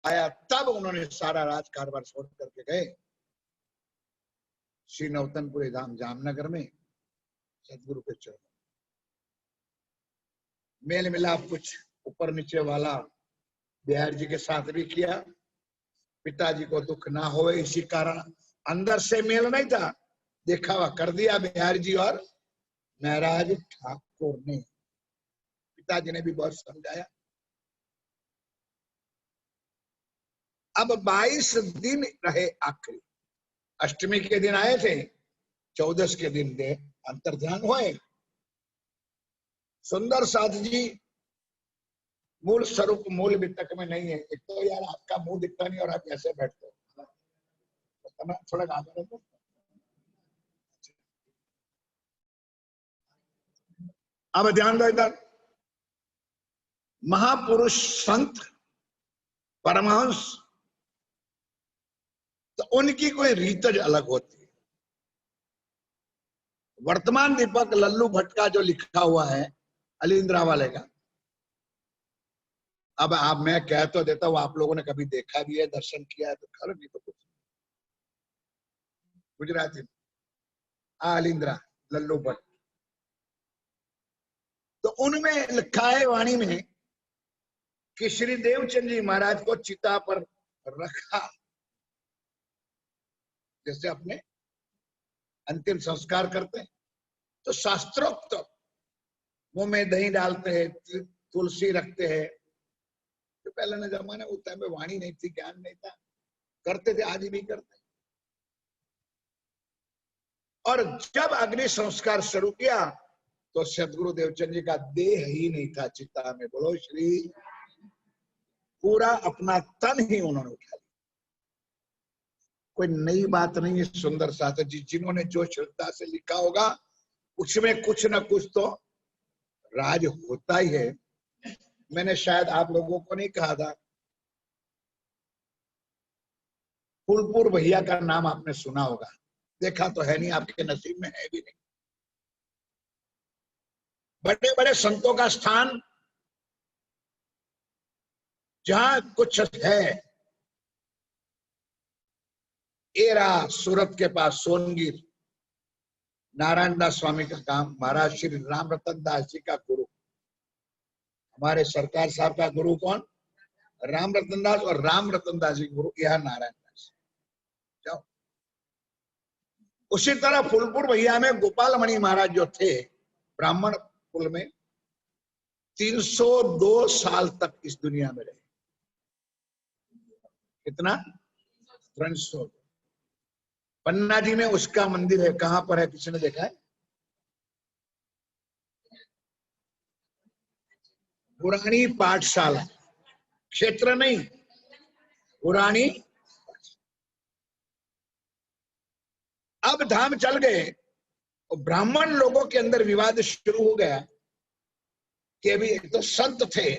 आया तब उन्होंने सारा राज कारभार छोड़ करके गए श्री नवतनपुरी धाम जामनगर में सदगुरु के चरणों। मेल मिलाप कुछ ऊपर नीचे वाला बिहार जी के साथ भी किया, पिताजी को दुख ना हो इसी कारण, अंदर से मेल नहीं था, दिखावा कर दिया बिहार जी और महाराज ठाकुर ने। पिताजी ने भी बहुत समझाया। अब 22 दिन रहे आखिरी, अष्टमी के दिन आए थे, 14 के दिन दे अंतर्ध्यान हुए। सुंदर साथ जी मूल स्वरूप मूल वितक में नहीं है। एक तो यार आपका मुंह दिखता नहीं और आप कैसे बैठते हो, थोड़ा आगे रखो। अब ध्यान दो इधर, महापुरुष संत परमहंस तो उनकी कोई रीतज अलग होती है। वर्तमान दीपक लल्लू भट्ट का जो लिखा हुआ है अलिंद्रा वाले का, अब आप मैं कह तो देता हूं, आप लोगों ने कभी देखा भी है, दर्शन किया है तो कर, नहीं तो कुछ। गुजराती अलिंद्रा लल्लू भट्ट, तो उनमें लिखा है वाणी में कि श्री देवचंद जी महाराज को चिता पर रखा, जैसे अपने अंतिम संस्कार करते हैं तो शास्त्रोक्त मुंह में दही डालते हैं, तुलसी रखते हैं। तो पहले ना जमाना उस टाइम में वाणी नहीं थी, ज्ञान नहीं था, करते थे, आज भी करते हैं। और जब अग्नि संस्कार शुरू किया तो सदगुरु देवचंद जी का देह ही नहीं था चिता में, बोलो श्री, पूरा अपना तन ही उन्होंने उठा लिया। कोई नई बात नहीं है। सुंदर साथ जी जिन्होंने जो श्रद्धा से लिखा होगा उसमें कुछ ना कुछ तो राज होता ही है। मैंने शायद आप लोगों को नहीं कहा था, फूलपुर भैया का नाम आपने सुना होगा, देखा तो है नहीं, आपके नसीब में है भी नहीं। बड़े बड़े संतों का स्थान जहां कुछ है, एरा सूरत के पास सोनगिर, नारायण दास स्वामी का काम, महाराज श्री राम रतन दास जी का गुरु, हमारे सरकार साहब का गुरु कौन, राम रतन दास, और राम रतन दास जी गुरु यह नारायण दास। जाओ उसी तरह फूलपुर भैया में गोपाल मणि महाराज जो थे ब्राह्मण कुल में, 302 साल तक इस दुनिया में रहे। कितना? 300। पन्ना जी में उसका मंदिर है, कहां पर है, किसने देखा है? पुरानी पाठशाला, क्षेत्र नहीं, पुरानी। अब धाम चल गए और ब्राह्मण लोगों के अंदर विवाद शुरू हो गया कि अभी एक तो संत थे,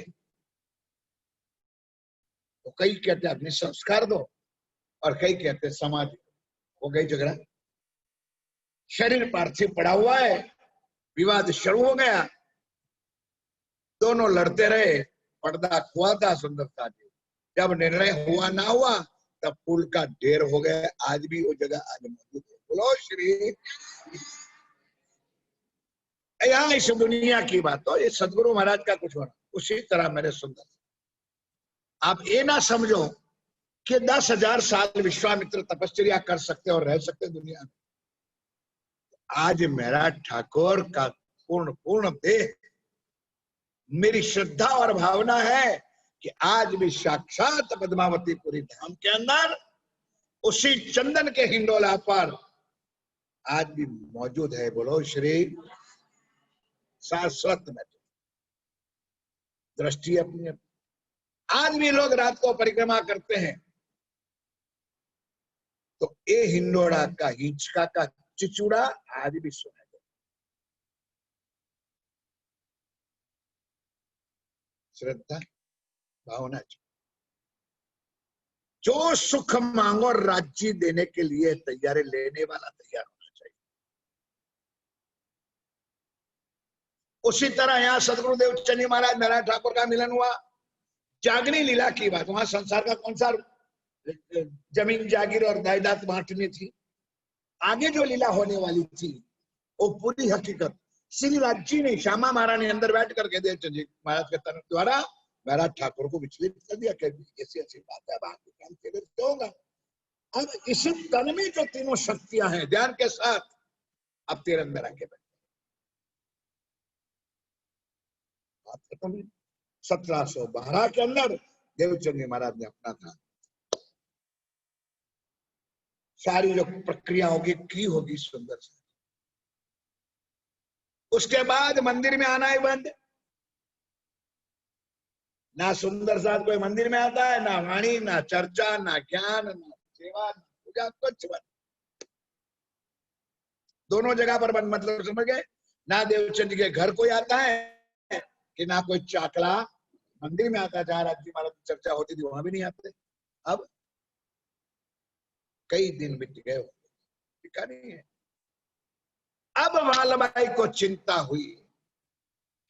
तो कई कहते अपने संस्कार दो और कई कहते समाधि। हो गई झगड़ा, शरीर पार्थिव पड़ा हुआ है, विवाद शुरू हो गया, दोनों लड़ते रहे, पर्दा खुआ था सुंदरता जी। जब निर्णय हुआ ना हुआ तब फूल का ढेर हो गया। आज भी वो जगह आज मौजूद है। बोलो श्री, यहाँ इस दुनिया की बात हो, ये सदगुरु महाराज का कुछ होना। उसी तरह मेरे सुंदर, आप ये ना समझो कि 10,000 साल विश्वामित्र तपस्या कर सकते और रह सकते दुनिया में। आज मेरा ठाकुर का पूर्ण देह, मेरी श्रद्धा और भावना है कि आज भी साक्षात पद्मावतीपुरी धाम के अंदर उसी चंदन के हिंडोला पर आज भी मौजूद है। बोलो श्री, शाश्वत में दृष्टि अपनी। आज भी लोग रात को परिक्रमा करते हैं तो ये हिंडोला का हिंचका का चिचुड़ा आज भी सुना जाए। श्रद्धा भावना, जो सुख मांगो राज्य देने के लिए तैयार, लेने वाला तैयार होना चाहिए। उसी तरह यहाँ सदगुरुदेव चंद महाराज नारायण ठाकुर का मिलन हुआ, जागनी लीला की बात, वहां संसार का कौन सा जमीन जागीर और जायदाद बांटनी थी। आगे जो लीला होने वाली थी वो पूरी हकीकत श्री राज जी ने श्यामा महारानी अंदर बैठ करके देवचंद जी महाराज के तन द्वारा महाराज ठाकुर को विचलित कर दिया कि ऐसी ऐसी बात है, बाकी काम तेरे से होगा। अब इसी तन में जो तीनों शक्तियां हैं ध्यान के साथ अब तेरे अंदर आके बैठ 1712 के अंदर देवचंद जी महाराज ने अपना था सारी जो प्रक्रिया होगी की होगी सुंदर से। उसके बाद मंदिर में आना ही बंद, ना सुंदर साथ कोई मंदिर में आता है, ना वाणी, ना चर्चा, ना ज्ञान, ना सेवा, ना पूजा, कुछ बंद। दोनों जगह पर बंद, मतलब समझ गए। ना देवचंद जी के घर कोई आता है कि ना कोई चाकला मंदिर में आता है। जहां राज जी महाराज की चर्चा होती थी वहां भी नहीं आते। अब कई दिन बीत गए, टिका नहीं है। अब वालबाई को चिंता हुई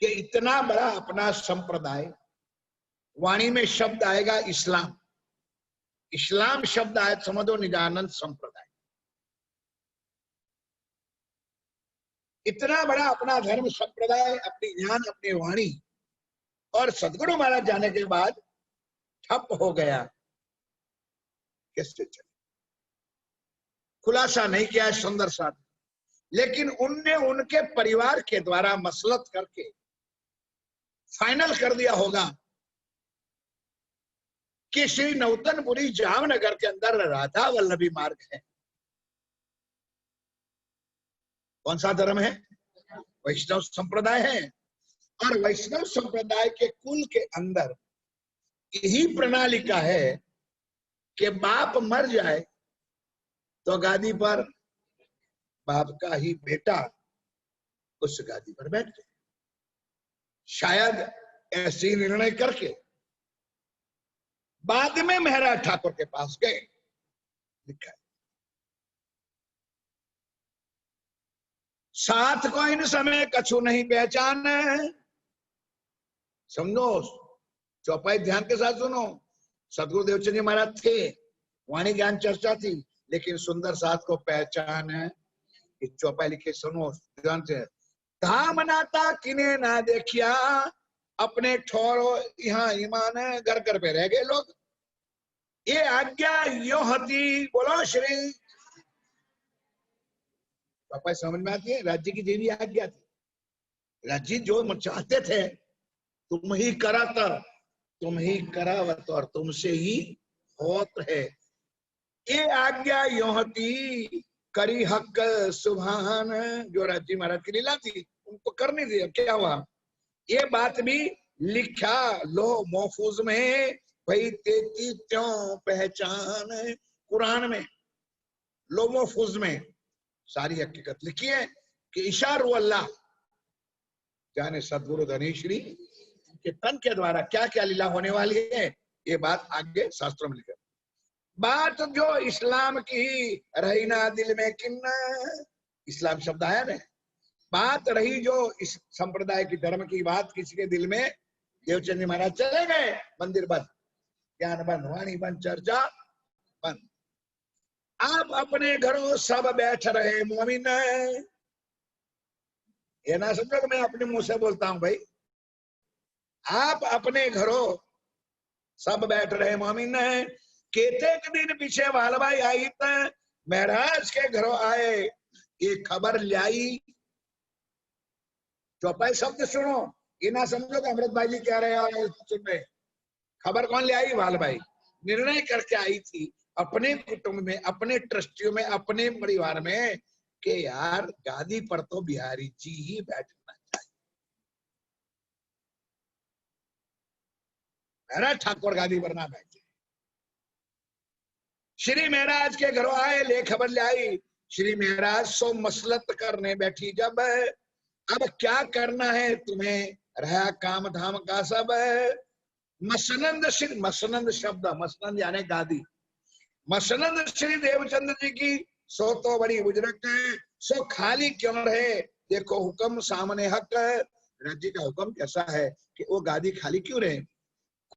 कि इतना बड़ा अपना संप्रदाय, वाणी में शब्द आएगा इस्लाम, इस्लाम शब्द आए समझो निजानंद संप्रदाय, इतना बड़ा अपना धर्म संप्रदाय, अपनी ज्ञान, अपनी वाणी, और सदगुरु महाराज जाने के बाद ठप हो गया। कैसे चले? खुलासा नहीं किया है सुंदर साथ, लेकिन उनने उनके परिवार के द्वारा मसलत करके फाइनल कर दिया होगा कि श्री नौतनपुरी जामनगर के अंदर राधा वल्लभी मार्ग है। कौन सा धर्म है? वैष्णव संप्रदाय है। और वैष्णव संप्रदाय के कुल के अंदर यही प्रणाली का है कि बाप मर जाए तो गादी पर बाप का ही बेटा उस गादी पर बैठ जाए। शायद ऐसे निर्णय करके बाद में महाराज ठाकुर के पास गए, लिखा है साथ को इन समय कछु नहीं पहचाने। समझो, चौपाई ध्यान के साथ सुनो। सदगुरु देवचंद जी महाराज थे, वाणी ज्ञान चर्चा थी, लेकिन सुंदर साथ को पहचान है। चौपाई लिखे सुनो ध्यान से। धाम नाता किने ना देखिया, अपने ठोरो यहाँ ईमान घर घर पे रह गए लोग। ये आज्ञा यो हती, बोलो श्री। चौपाई समझ में आती है? राज्य की देवी आज्ञा थी, राज्य जो चाहते थे तुम ही करातर, तुम ही करावत और तुमसे ही होत है। ये आज्ञा योहती करी हक सुभान। जो राज्य महाराज की लीला थी उनको करने दिया। क्या हुआ? ये बात भी लिखा लो महफूज में, भाई तेती त्यों पहचान। कुरान में लो महफूज में सारी हकीकत लिखी है कि इशारू अल्लाह जाने सदगुरु धनेश्वरी के तन के द्वारा क्या क्या लीला होने वाली है। ये बात आगे शास्त्रों में लिखा। बात जो इस्लाम की रही ना दिल में किन्ना, इस्लाम शब्द आया ना, बात रही जो इस संप्रदाय की धर्म की बात किसी के दिल में, देवचंद जी महाराज चले गए, मंदिर बंद, ज्ञान बंद, वाणी बंद, चर्चा बंद। आप अपने घरों सब बैठ रहे मोमिन। ये ना समझो कि मैं अपने मुंह से बोलता हूं भाई। आप अपने घरों सब बैठ रहे मोमिन। केतेक दिन पीछे वालबाई आई त महाराज के घरों आए, ये खबर लाई। चौपाई शब्द सुनो, ये ना समझो कि अमृत भाई जी कह रहे हैं सुन रहे। खबर कौन ले आई? वालबाई निर्णय करके आई थी अपने कुटुंब में, अपने ट्रस्टियों में, अपने परिवार में कि यार गादी पर तो बिहारी जी ही बैठना चाहिए। महाराज ठाकुर गादी पर ना बैठे। श्री महाराज के घरों आए, ले खबर ले आई। श्री महाराज सो मसलत करने बैठी जब, अब क्या करना है तुम्हें, रहा काम धाम का सब। मसनंद श्री, मसनंद शब्द, मसनंद यानी गादी, मसनंद श्री देवचंद जी की सो तो बड़ी बुजुर्ग है, सो खाली क्यों रहे। देखो हुक्म सामने हक, राज्य का हुक्म कैसा है कि वो गादी खाली क्यों रहे।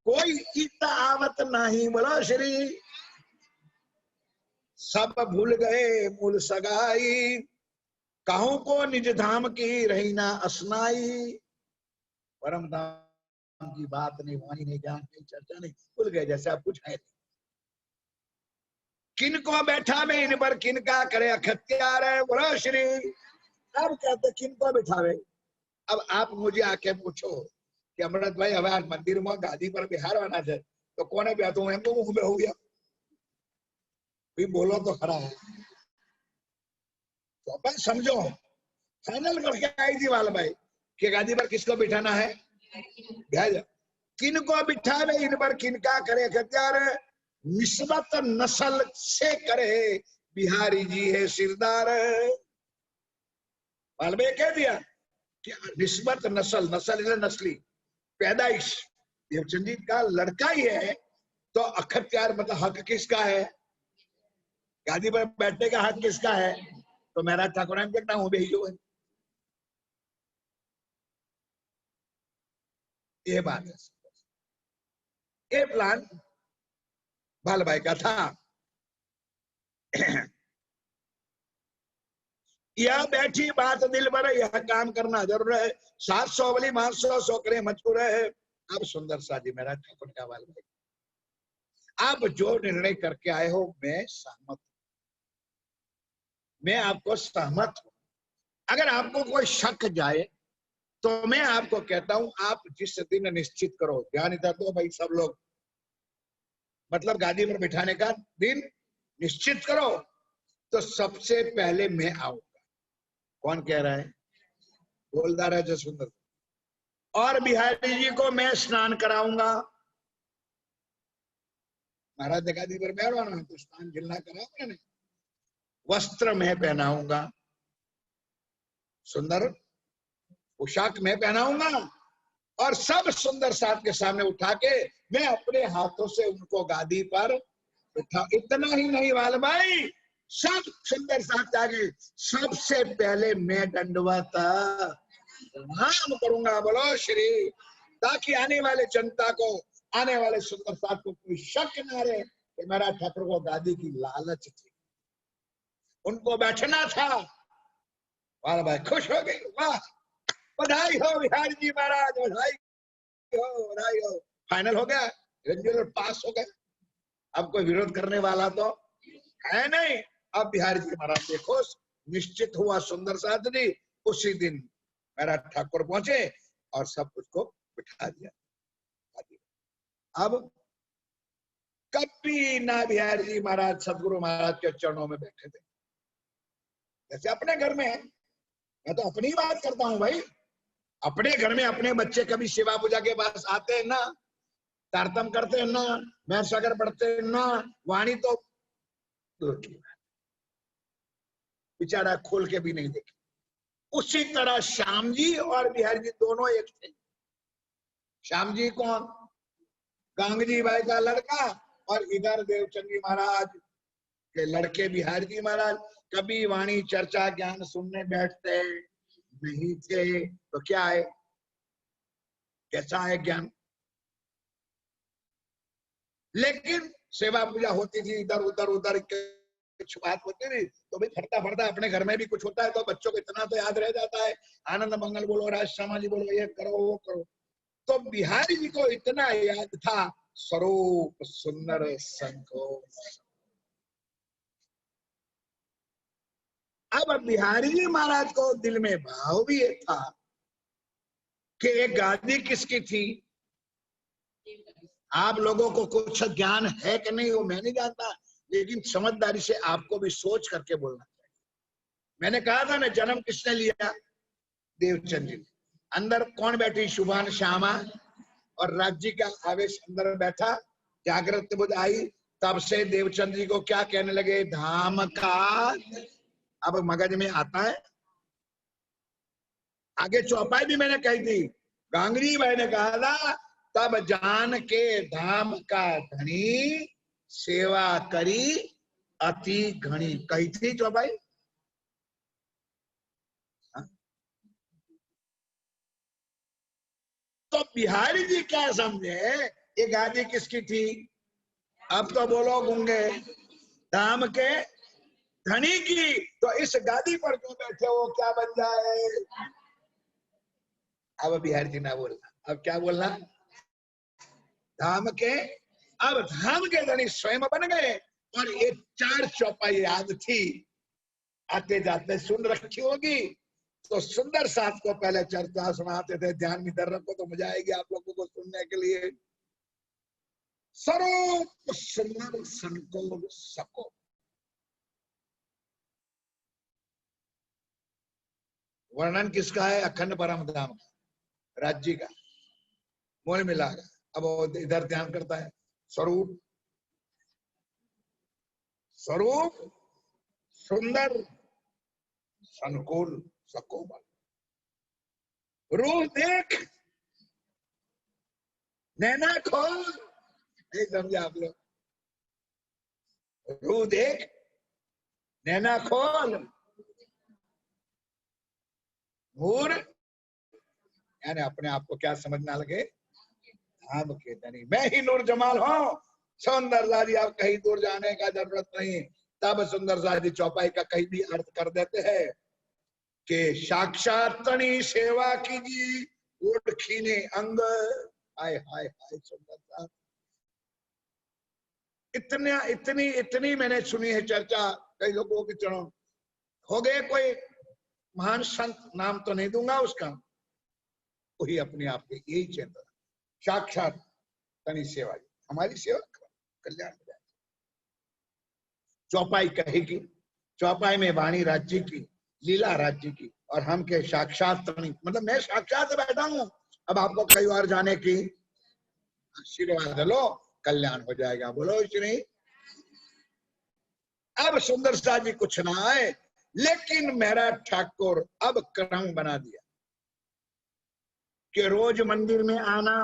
कोई इत आवत नहीं, बोलो श्री। सब भूल गए मूल सगाई, कहूं को निज धाम की रही ना असनाई। परम धाम की बात नहीं, वाणी नहीं, ज्ञान नहीं, चर्चा नहीं, भूल गए जैसे आप कुछ है। किन को बैठा में इन पर किन का करे अखत्यार है, बोलो श्री। अब कहते किन को बिठावे। अब आप मुझे आके पूछो कि अमृत भाई હવે आज मंदिर में गादी पर बिहारवाना है तो कोने बैठो, एम तो मुंह में हो गया भी, बोलो तो खरा है। तो अपन समझो, फाइनल करके आई थी वाल भाई कि गादी पर किसको बिठाना है, किन को बिठावे इन पर किन का करे अखत्यार, निस्बत नस्ल से करे बिहारी जी है सिरदार। वाल भाई कह दिया कि निस्बत नस्ल, नस्ल नस्ली पैदाइश देवचंद जी का लड़का ही है, तो अखत्यार मतलब हक किसका है, गादी पर बैठने का हक किसका है, तो मेरा ठाकुर कहता हूं भेजो। ये बात है, ये प्लान बाल भाई का था। यह बैठी बात दिल पर, यह काम करना जरूर है, 700 वाली 500 सौ करे मजबूर है। अब सुंदर सा जी मेरा ठाकुर का बाल भाई, आप जो निर्णय करके आए हो मैं सहमत, मैं आपको सहमत हूं। अगर आपको कोई शक जाए तो मैं आपको कहता हूं, आप जिस दिन निश्चित करो, ध्यान इधर दो भाई सब लोग, मतलब गादी पर बिठाने का दिन निश्चित करो, तो सबसे पहले मैं आऊंगा। कौन कह रहा है, बोलदार है जसवंत। और बिहारी जी को मैं स्नान कराऊंगा। महाराज ने गादी पर बैठवाना है तो स्नान गिलना कराऊंगा नहीं, वस्त्र में पहनाऊंगा, सुंदर पोशाक में पहनाऊंगा, और सब सुंदर साथ के सामने उठा के मैं अपने हाथों से उनको गादी पर उठा। इतना ही नहीं वाल भाई, सब सुंदर साथ आगे सबसे पहले मैं दंडवत प्रणाम करूंगा, बोलो श्री, ताकि आने वाले जनता को, आने वाले सुंदर साथ को कोई शक ना रहे कि मेरा ठाकुर को गादी की लालच थी, उनको बैठना था। वाल भाई खुश हो गए, वाह बधाई हो बिहारी जी महाराज, बधाई हो, बधाई हो। फाइनल हो गया, रेंजुलर पास हो गए, अब कोई विरोध करने वाला तो है नहीं। अब बिहारी जी महाराज देखो निश्चित हुआ सुंदर साथ जी, उसी दिन मेरा ठाकुर पहुंचे और सब कुछ को बिठा दिया। अब कभी ना बिहारी जी महाराज सदगुरु महाराज के चरणों में बैठे थे, जैसे अपने घर में है। मैं तो अपनी बात करता हूं भाई, अपने घर में अपने बच्चे कभी शिवा पूजा के पास आते हैं ना, तारतम करते हैं ना, मैं सागर पढ़ते हैं ना, वाणी तो बेचारा खोल के भी नहीं देखे। उसी तरह श्याम जी और बिहारी जी दोनों एक थे। श्याम जी कौन, गांगजी भाई का लड़का, और इधर देवचंद जी महाराज के लड़के बिहारी जी महाराज। कभी वाणी चर्चा ज्ञान सुनने बैठते नहीं थे, तो क्या है, कैसा है ज्ञान। लेकिन सेवा पूजा होती थी, इधर उधर उधर कुछ बात होती थी, तो भाई फटता फटता अपने घर में भी कुछ होता है तो बच्चों को इतना तो याद रह जाता है, आनंद मंगल बोलो, राज समाजी बोलो, ये करो वो करो। तो बिहारी जी को इतना याद था, स्वरूप सुंदर संतोष। अब बिहारी जी महाराज को दिल में भाव भी ये था कि एक गादी किसकी थी। आप लोगों को कुछ ज्ञान है कि नहीं वो मैं नहीं जानता, लेकिन समझदारी से आपको भी सोच करके बोलना चाहिए। मैंने कहा था ना, जन्म किसने लिया, देवचंद जी। अंदर कौन बैठी, शुभान श्यामा, और राज्य का आवेश अंदर बैठा, जागृत बुद्ध आई, तब से देवचंद जी को क्या कहने लगे, धाम का। अब मगज में आता है, आगे चौपाई भी मैंने कही थी, गांगरी भाई ने कहा था, तब जान के धाम का धनी, सेवा करी अति घनी, कही थी चौपाई। तो बिहारी जी क्या समझे ये गादी किसकी थी? अब तो बोलो गूंगे, धाम के धनी की। तो इस गादी पर जो बैठे वो क्या बन जाए? अब बिहार जी ना बोलना, अब क्या बोलना? धाम के, अब धाम के धनी स्वयं बन गए। और ये 4 चौपाई याद थी, आते जाते सुन रखी होगी। तो सुंदर साथ को पहले चर्चा सुनाते थे, ध्यान इधर रखो तो मजा आएगी आप लोगों को सुनने के लिए। स्वरूप सुंदर संकोल सको, वर्णन किसका है? अखंड परम धाम का, राज्य का, मोल मिलागा। अब इधर ध्यान करता है, स्वरूप स्वरूप सुंदर संकुल सकोमल, रूह देख नैना खोल। नहीं समझे आप लोग? रूह देख नैना खोल, नूर यानी अपने आप को क्या समझना लगे? धाम के धनी, मैं ही नूर जमाल हूं। सुंदर साजी अब कहीं दूर जाने का जरूरत नहीं। तब सुंदर साजी चौपाई का कहीं भी अर्थ कर देते हैं कि साक्षात तनी सेवा कीजिए, उठखीने अंग। हाय हाय हाय सुंदर सा, इतनी इतनी मैंने सुनी है चर्चा कई लोगों की चरणों। हो गए कोई महान संत, नाम तो नहीं दूंगा उसका, वही अपने आप में यही चेतन, साक्षात तनी सेवा, हमारी सेवा कल्याण हो जाए। चौपाई कहेगी, चौपाई में वाणी राज्य की, लीला राज्य की, और हम के साक्षात तनी, मतलब मैं साक्षात बैठा हूं। अब आपको कई बार जाने की आशीर्वाद लो, कल्याण हो जाएगा। बोलो श्री। अब सुंदर सा जी कुछ ना आए, लेकिन मेरा ठाकुर अब क्रम बना दिया कि रोज मंदिर में आना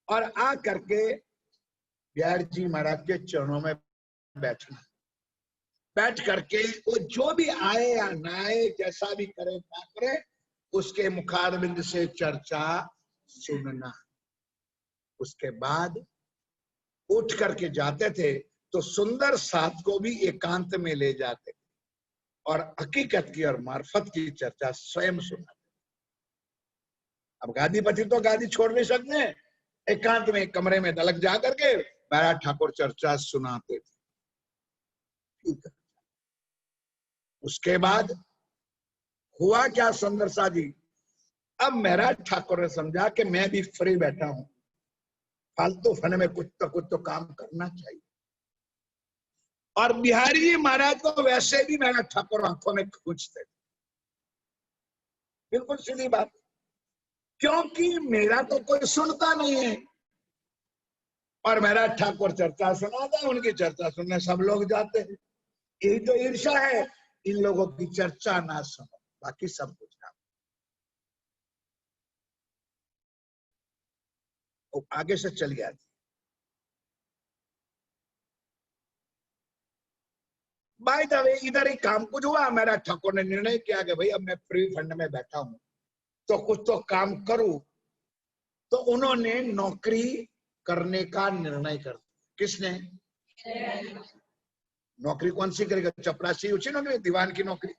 और आ करके बिहार जी महाराज के चरणों में बैठना। बैठ करके वो जो भी आए या ना आए, जैसा भी करे क्या करे, उसके मुखारबिंद से चर्चा सुनना। उसके बाद उठ करके जाते थे तो सुंदर साथ को भी एकांत में ले जाते और हकीकत की और मार्फत की चर्चा स्वयं सुनाते। अब गादीपति तो गादी छोड़ नहीं सकते, एकांत में कमरे में दलक जा करके महाराज ठाकुर चर्चा सुनाते थे। ठीक है। उसके बाद हुआ क्या सुंदर सा जी, अब महाराज ठाकुर ने समझा कि मैं भी फ्री बैठा हूं, फालतू फन में कुछ तो काम करना चाहिए। और बिहारी जी महाराज को वैसे भी महाराज ठाकुर आंखों में खींचते, बिल्कुल सीधी बात, क्योंकि मेरा तो कोई सुनता नहीं है और महाराज ठाकुर चर्चा सुनाता है, उनकी चर्चा सुनने सब लोग जाते हैं। यही तो ईर्ष्या है, इन लोगों की चर्चा ना सुनो, बाकी सब कुछ ना। वो आगे से चल गया। बाय द वे इधर ही काम कुछ हुआ, मेरा ठाकुर ने निर्णय किया कि भाई अब मैं फ्री फंड में बैठा हूं तो कुछ तो काम करूं। तो उन्होंने नौकरी करने का निर्णय कर दिया। किसने? नौकरी कौन सी करेगा? चपरासी ऊंची नौकरी, दीवान की नौकरी,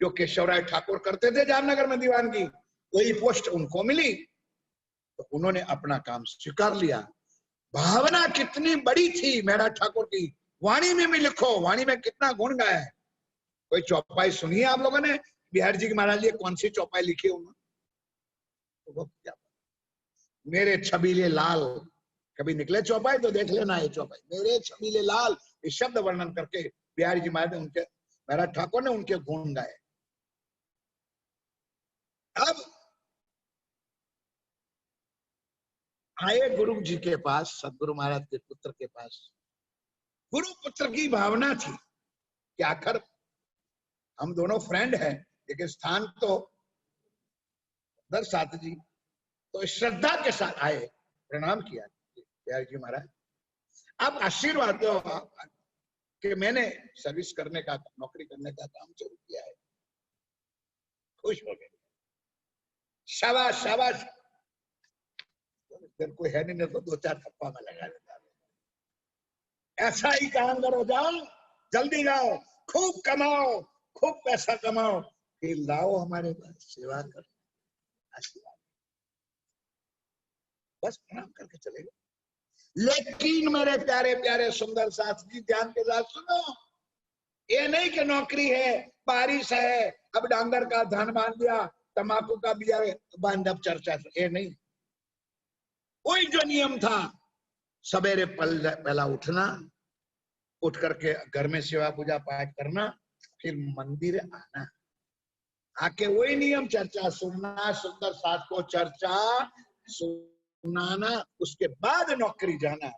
जो केशवराय ठाकुर करते थे जामनगर में दीवान की, वही पोस्ट उनको मिली। तो उन्होंने अपना काम स्वीकार लिया। भावना कितनी बड़ी थी मेरा ठाकुर की, वाणी में भी लिखो, वाणी में कितना गुण गाया है। कोई चौपाई सुनी है आप लोगों ने बिहार जी के महाराज जी कौन सी चौपाई लिखी उन्होंने? तो क्या, मेरे छबीले लाल, कभी निकले चौपाई तो देख लेना ये चौपाई, मेरे छबीले लाल, इस शब्द वर्णन करके बिहारी जी महाराज उनके, महाराज ठाकुर ने उनके गुण गाए। अब आए गुरु जी के पास, सदगुरु महाराज के पुत्र के पास। गुरु पुत्र की भावना थी कि आखिर हम दोनों फ्रेंड हैं, लेकिन स्थान तो दर साथ जी। तो श्रद्धा के साथ आए, प्रणाम किया बिहारी जी महाराज। अब आशीर्वाद दो कि मैंने सर्विस करने का, नौकरी करने का काम शुरू किया है। खुश हो गए, शाबाश शाबाश। फिर कोई है नहीं तो 2-4 थप्पा में लगा देता। ऐसा ही काम करो, जाओ जल्दी जाओ, खूब कमाओ, खूब पैसा कमाओ, फिर लाओ हमारे पास सेवा कर, आशीर्वाद बस प्रणाम करके चले गए। लेकिन मेरे प्यारे प्यारे सुंदर साथ जी ध्यान के साथ सुनो, ये नहीं कि नौकरी है, बारिश है, अब डांगर का धान बांध दिया, तंबाकू का बिया बांध, अब चर्चा, ये नहीं। वही जो नियम था, सवेरे पहला उठना, उठ करके घर में सेवा पूजा पाठ करना, फिर मंदिर आना, आके वही नियम चर्चा सुनना, सुंदर साथ को चर्चा सुनाना, उसके बाद नौकरी जाना।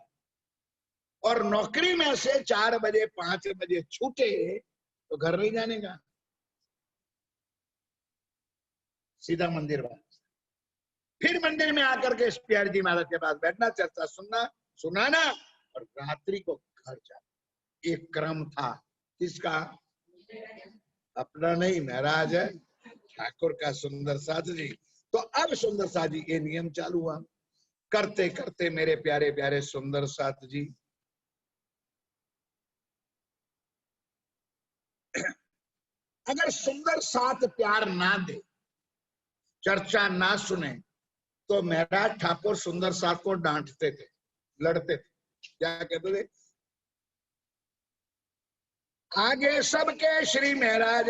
और नौकरी में से 4 बजे 5 बजे छूटे तो घर नहीं जाने का, सीधा मंदिर में। फिर मंदिर में आकर के प्यारे जी महाराज के पास बैठना, चर्चा सुनना, सुनाना, और रात्रि को घर जाना। एक क्रम था, किसका? अपना नहीं, महाराज है ठाकुर का, सुंदर साथ जी। तो अब सुंदर साथ जी ये नियम चालू हुआ, करते करते मेरे प्यारे प्यारे सुंदर साथ जी अगर सुंदर साथ प्यार ना दे, चर्चा ना सुने, तो महाराज ठाकुर सुंदर साथ को डांटते थे, लड़ते थे। क्या कहते थे? आगे सबके श्री महाराज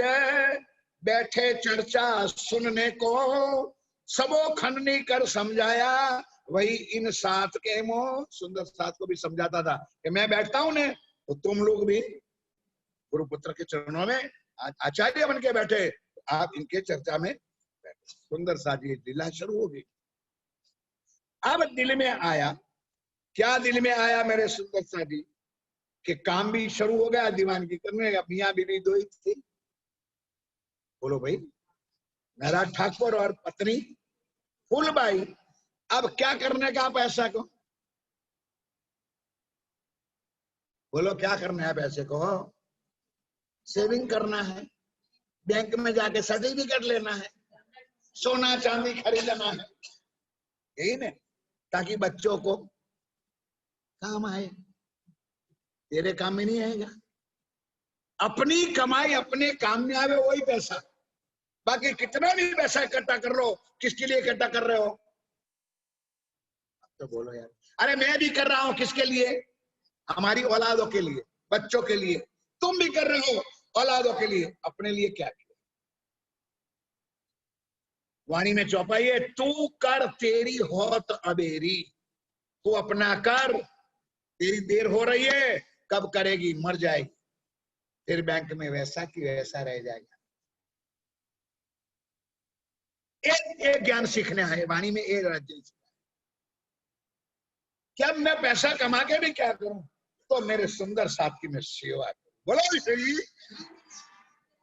बैठे चर्चा सुनने को, सबो खननी कर समझाया, वही इन साथ के मोह। सुंदर साथ को भी समझाता था कि मैं बैठता हूं ने, तो तुम लोग भी गुरुपुत्र के चरणों में आचार्य बन के बैठे, आप इनके चर्चा में बैठे। सुंदर साथ जी लीला शुरू हो गई। अब दिल में आया, क्या दिल में आया मेरे सुंदर साथ जी, कि काम भी शुरू हो गया दीवानगी करने का। मियां बीवी दो ही थी, बोलो भाई, मेरा ठाकुर और पत्नी फूलबाई। अब क्या करने का पैसा को, बोलो क्या करना है पैसे को? सेविंग करना है, बैंक में जाके सर्टिफिकेट लेना है, सोना चांदी खरीदना है, यही ना, ताकि बच्चों को काम आए। तेरे काम में नहीं आएगा, अपनी कमाई अपने काम में आवे वही पैसा। बाकी कितना भी पैसा इकट्ठा कर लो, किसके लिए इकट्ठा कर रहे हो? तो बोलो यार, अरे मैं भी कर रहा हूं, किसके लिए? हमारी औलादों के लिए, बच्चों के लिए। तुम भी कर रहे हो औलादों के लिए, अपने लिए क्या किया? वाणी में चौपाई है, तू कर तेरी होत अबेरी, तू अपना कर, तेरी देर हो रही है, कब करेगी? मर जाएगी, फिर बैंक में वैसा की वैसा रह जाएगा। एक ज्ञान सीखने है वाणी में, एक राज्य क्या मैं पैसा कमा के भी क्या करूं? तो मेरे सुंदर साथ की मैं सेवा करूं। बोलो श्री,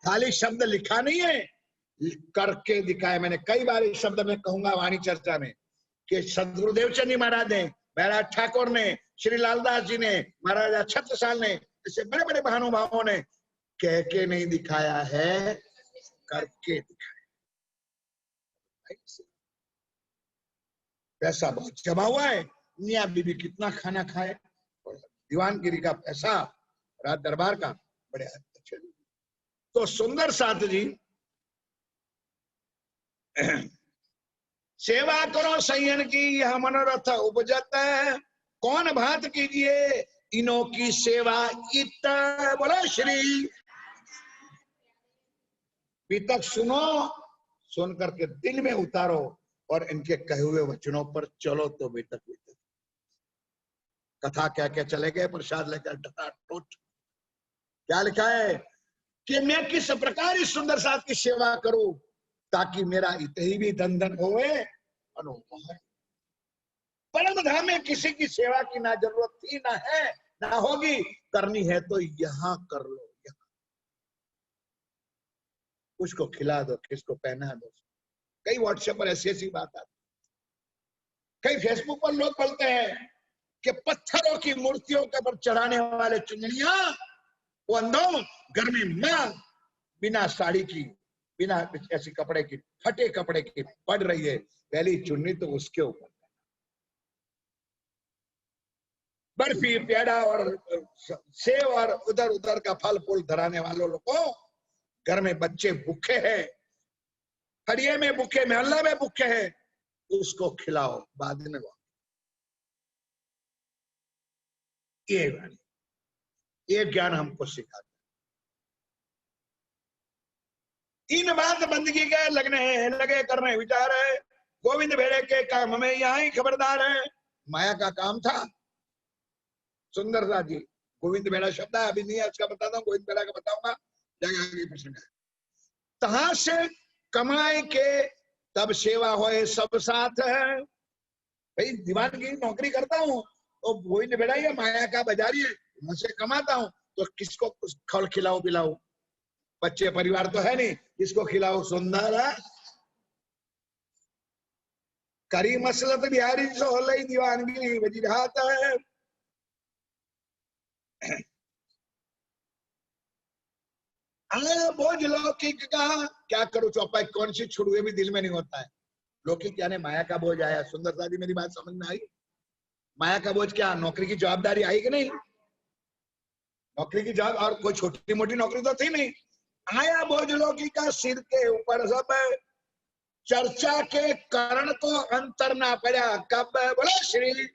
खाली शब्द लिखा नहीं है, करके दिखाए। मैंने कई बार इस शब्द में कहूंगा वाणी चर्चा में, कि सदगुरुदेव चंद महाराज ने, महाराज ठाकुर ने, श्री लालदास जी ने, महाराजा छत्रसाल ने, ऐसे बड़े बड़े महानुभावों ने कह के नहीं दिखाया है, करके दिखाया। पैसा बहुत जमा हुआ है, मियां बीबी कितना खाना खाए, दीवानगिरी का पैसा, रात दरबार का, बड़े अच्छे। तो सुंदर साथ जी सेवा करो संयन की, यह मनोरथ उपजत, कौन भात कीजिए इनों की सेवा इत। बोलो श्री, बीतक सुनो, सुन करके दिल में उतारो, और इनके कहे हुए वचनों पर चलो, तो बीतक बीतक। कथा क्या क्या चले गए, प्रसाद लेकर टूट। क्या लिखा है कि मैं किस प्रकार इस सुंदर साथ की सेवा करूं, ताकि मेरा इत ही भी धन धन होवे अनुभव। परम धाम में किसी की सेवा की ना जरूरत थी, ना है, ना होगी, करनी है तो यहां कर लो। यहाँ उसको खिला दो, किसको पहना दो। कई व्हाट्सएप पर ऐसी ऐसी बात आती, कई फेसबुक पर लोग बोलते हैं कि पत्थरों की मूर्तियों के पर चढ़ाने वाले चुनरिया, वो अंधों घर में मां बिना साड़ी की, बिना ऐसी कपड़े की, फटे कपड़े की पड़ रही है, पहली चुन्नी तो उसके ऊपर। बर्फी पेड़ा और सेव और उधर उधर का फल फूल धराने वालों को, घर में बच्चे भूखे हैं, फरिये में भूखे, मोहल्ला में भूखे हैं, उसको खिलाओ, बाद में वो ये ज्ञान हमको सिखाता। इन बात बंदगी के लगे करने विचार है, गोविंद भेड़े के काम में यहाँ ही खबरदार है। माया का काम था सुंदरता जी, गोविंद भेड़ा शब्द है, अभी नहीं है उसका बताता हूँ, गोविंद भेड़ा का बताऊंगा, जगह आगे प्रश्न है। तहां से कमाए के तब सेवा होए सब साथ है। भाई दीवानगी नौकरी करता हूँ तो गोविंद भेड़ा ही माया का बाजारी है, वहां से कमाता हूँ तो किसको फल खिलाओ पिलाओ, बच्चे परिवार तो है नहीं, किसको खिलाओ। सुंदर है करी मसलत बिहारी सो लई दीवानगी बजी रहा है। बोझ लौकिक का क्या करूं, चौपाई कौन सी छोड़ू, ये भी दिल में नहीं होता है। लौकिक यानी माया का बोझ आया। सुंदरता जी मेरी बात समझ में आई? माया का बोझ क्या, नौकरी की जवाबदारी आई कि नहीं? नौकरी की जवाब, और कोई छोटी मोटी नौकरी तो थी नहीं। आया बोझ लौकिक का सिर के ऊपर सब, चर्चा के कारण को अंतर ना पड़ा कब। बोला श्री,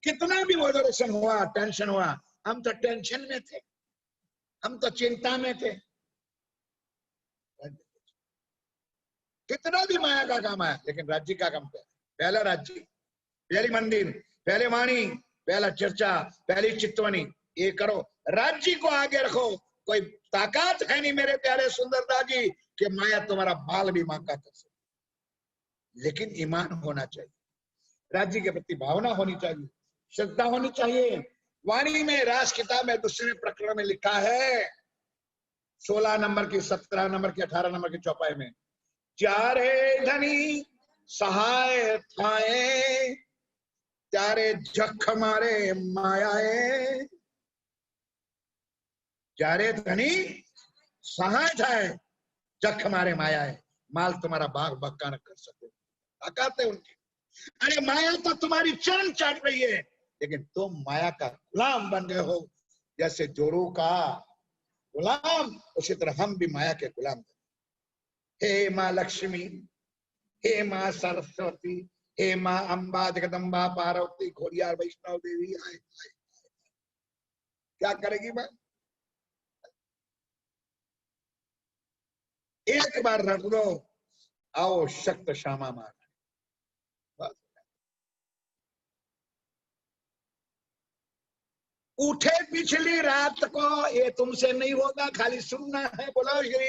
कितना भी मोडरेशन हुआ, टेंशन हुआ, हम तो टेंशन में थे, हम तो चिंता में थे। कितना भी माया का काम है, लेकिन राज्य का काम है। पहला राज्य, पहली मंदिर, पहले वाणी, पहला चर्चा, पहली चितवनी, ये करो, राज्य को आगे रखो। कोई ताकत है नहीं मेरे प्यारे सुंदरता जी कि माया तुम्हारा बाल भी मांगा कर सके, लेकिन ईमान होना चाहिए, राज्य के प्रति भावना होनी चाहिए, श्रद्धा होनी चाहिए। वाणी में रास किताब में दूसरे प्रकरण में लिखा है 16 नंबर की, 17 नंबर की, 18 नंबर की चौपाई में, चारे धनी सहाय थाए, चारे जख मारे मायाए। चारे धनी सहाय थाए, जख मारे मायाए, माल तुम्हारा बाग बक्का न कर सके, ताकत है उनकी। अरे माया तो तुम्हारी चरण चाट रही है, लेकिन तुम माया का गुलाम बन गए हो। जैसे जोरू का गुलाम, उसी तरह हम भी माया के गुलाम। हे माँ लक्ष्मी, हे माँ सरस्वती, हे माँ अम्बा, जगदम्बा, पार्वती, घोड़ियार, वैष्णव देवी आए, क्या करेगी माँ? एक बार रख दो, आओ शक्त श्यामा माँ। उठे पिछली रात को, ये तुमसे नहीं होगा, खाली सुनना है। बोलो श्री,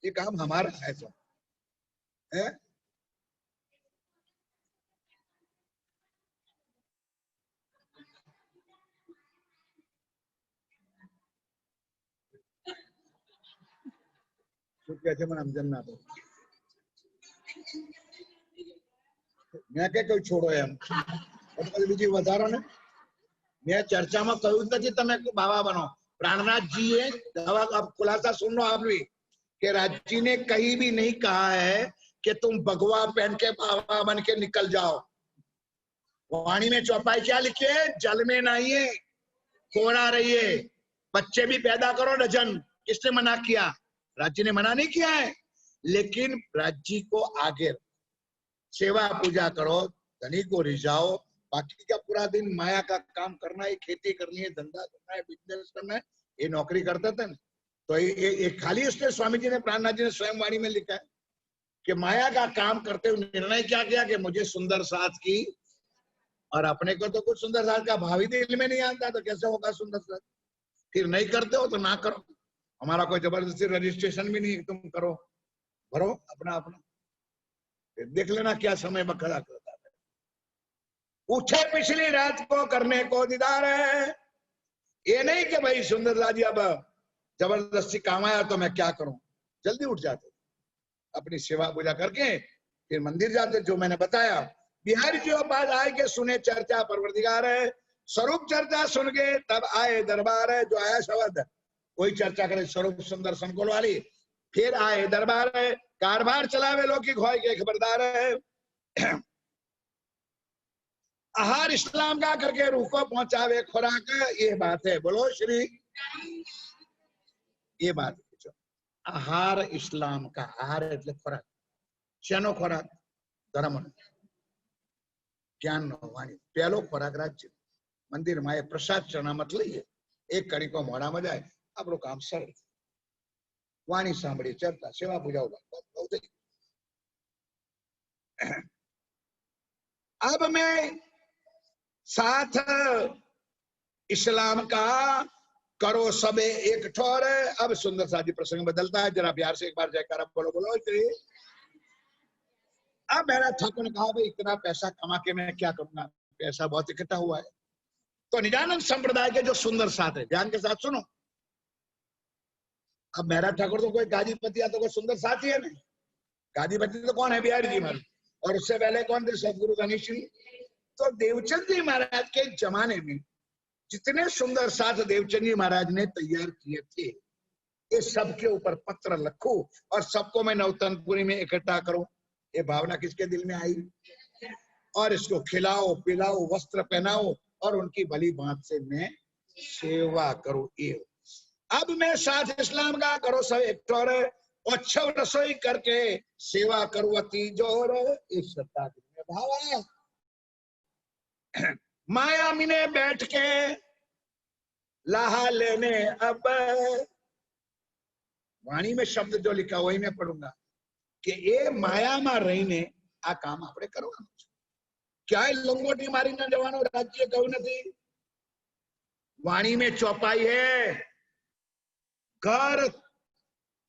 ये काम हमारा है तो है। कैसे मन समझन ना तो मैं क्या कोई छोड़ो एम बीजी વધારો ને मैं चर्चा में कहूं था कि તમે बाबा बनो। प्राणनाथ जी है दवा, अब खुलासा सुन लो आप भी, कि राज्य ने कहीं भी नहीं कहा है कि तुम भगवा पहन के बाबा बन के निकल जाओ। वाणी में चौपाई क्या लिखी है, जल में नहाइए, कोरा रहिए, बच्चे भी पैदा करो डजन। किसने मना किया? राज्य ने मना नहीं किया है, लेकिन राज्य को आगे सेवा पूजा करो, धनी को रिझाओ, बाकी का पूरा दिन माया का काम करना है, खेती करनी है, धंधा करना है, बिजनेस करना है, ये नौकरी करते थे ना। तो ये खाली उसने स्वामी जी ने, प्राणनाथ जी ने स्वयं वाणी में लिखा है कि माया का काम करते हुए निर्णय क्या किया कि मुझे सुंदर साथ की, और अपने को तो कुछ सुंदर साथ का भाव ही दिल में नहीं आता, तो कैसे होगा सुंदर साथ? फिर नहीं करते हो तो ना करो, हमारा कोई जबरदस्ती रजिस्ट्रेशन भी नहीं, तुम करो, भरो अपना अपना, देख लेना क्या समय में खड़ा करता है। उठे पिछली रात को करने को दीदार है, ये नहीं कि भाई सुंदरलाल जी अब जबरदस्ती काम आया तो मैं क्या करूं, जल्दी उठ जाते, अपनी सेवा पूजा करके फिर मंदिर जाते, जो मैंने बताया। बिहारी जी पास आए के सुने चर्चा परवरदिगार है, स्वरूप चर्चा सुन के तब आए दरबार है, जो आया शब्द कोई चर्चा करे स्वरूप सुंदर संकुल वाली, फिर आए दरबार है, कारबार चलावे लोग की खोए के खबरदार है। आहार इस्लाम का करके रूह को पहुंचावे खुराक, ये बात है। बोलो श्री, ये बात है। आहार इस्लाम का, आहार એટલે ખોરાક, શેનો ખોરાક? ધર્મ, જ્ઞાનનો, વાણી। પહેલો ખોરાક રાજ્ય મંદિરમાં એ પ્રસાદ ચરણામત લઈએ, એક કડીકો મોઢામાં જાય, આપણું કામ સરળ। વાણી સાંભળી, ચર્ચા, સેવા પૂજા, अब मैं साथ इस्लाम का करो सबे एक ठोर। अब सुंदर सा जी प्रसंग बदलता है, जरा प्यार से एक बार जयकारा बोलो, बोलो श्री। अब मेरा ठाकुर ने कहा भाई इतना पैसा कमा के मैं क्या करूंगा, पैसा बहुत इकट्ठा हुआ है। तो निजानंद संप्रदाय के जो सुंदर साथ है, ध्यान के साथ सुनो। अब मेरा ठाकुर तो कोई गाजीपति या तो कोई सुंदर साथी है नहीं। गाजीपति तो कौन है? बिहारी जी महाराज। और उससे पहले कौन थे? सदगुरु गणेश जी। तो देवचंद जी महाराज के जमाने में जितने सुंदर साथ देवचंद जी महाराज ने तैयार किए थे, ये सबके ऊपर पत्र लिखो और सबको मैं नवतनपुरी में इकट्ठा करूं, ये भावना किसके दिल में आई? और इसको खिलाओ पिलाओ, वस्त्र पहनाओ और उनकी भली बात से मैं सेवा करूं। ये अब मैं साथ इस्लाम का करो सब एक ठोर, अच्छव रसोई करके सेवा करूं अति जोर। इस सत्ता में भावा माया मिने बैठ के लाहा लेने। अब वाणी में शब्द जो लिखा वही मैं पढ़ूंगा कि ये माया में रहीने आ काम आपणे करवानुं छे। क्याय लंगोटी मारी न जवानो राज्य कहू नथी। वाणी में चौपाई है, घर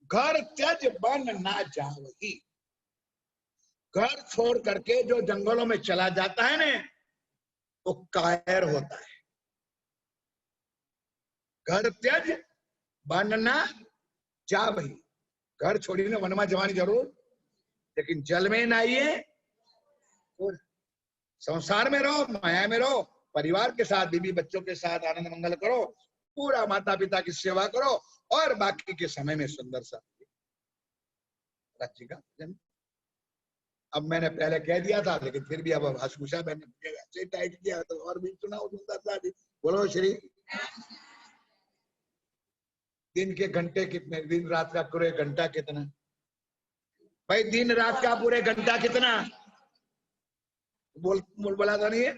घर त्यज बन ना जावही। घर छोड़ करके जो जंगलों में चला जाता है ना, वो कायर होता है। घर त्यज बन ना जावही। घर छोड़ीने वन में जवानी जरूर, लेकिन जल में ना आइए। संसार में रहो, माया में रहो, परिवार के साथ, बीबी बच्चों के साथ आनंद मंगल करो, पूरा माता पिता की सेवा करो और बाकी के समय में सुंदर सा राज्य का भजन। अब मैंने पहले कह दिया था, लेकिन फिर भी अब हसमुशा मैंने टाइट किया तो और भी सुनाओ सुंदर सा। बोलो श्री। दिन के घंटे कितने? दिन रात का पूरे घंटा कितना? भाई दिन रात का पूरे घंटा कितना? बोल बोला तो नहीं है?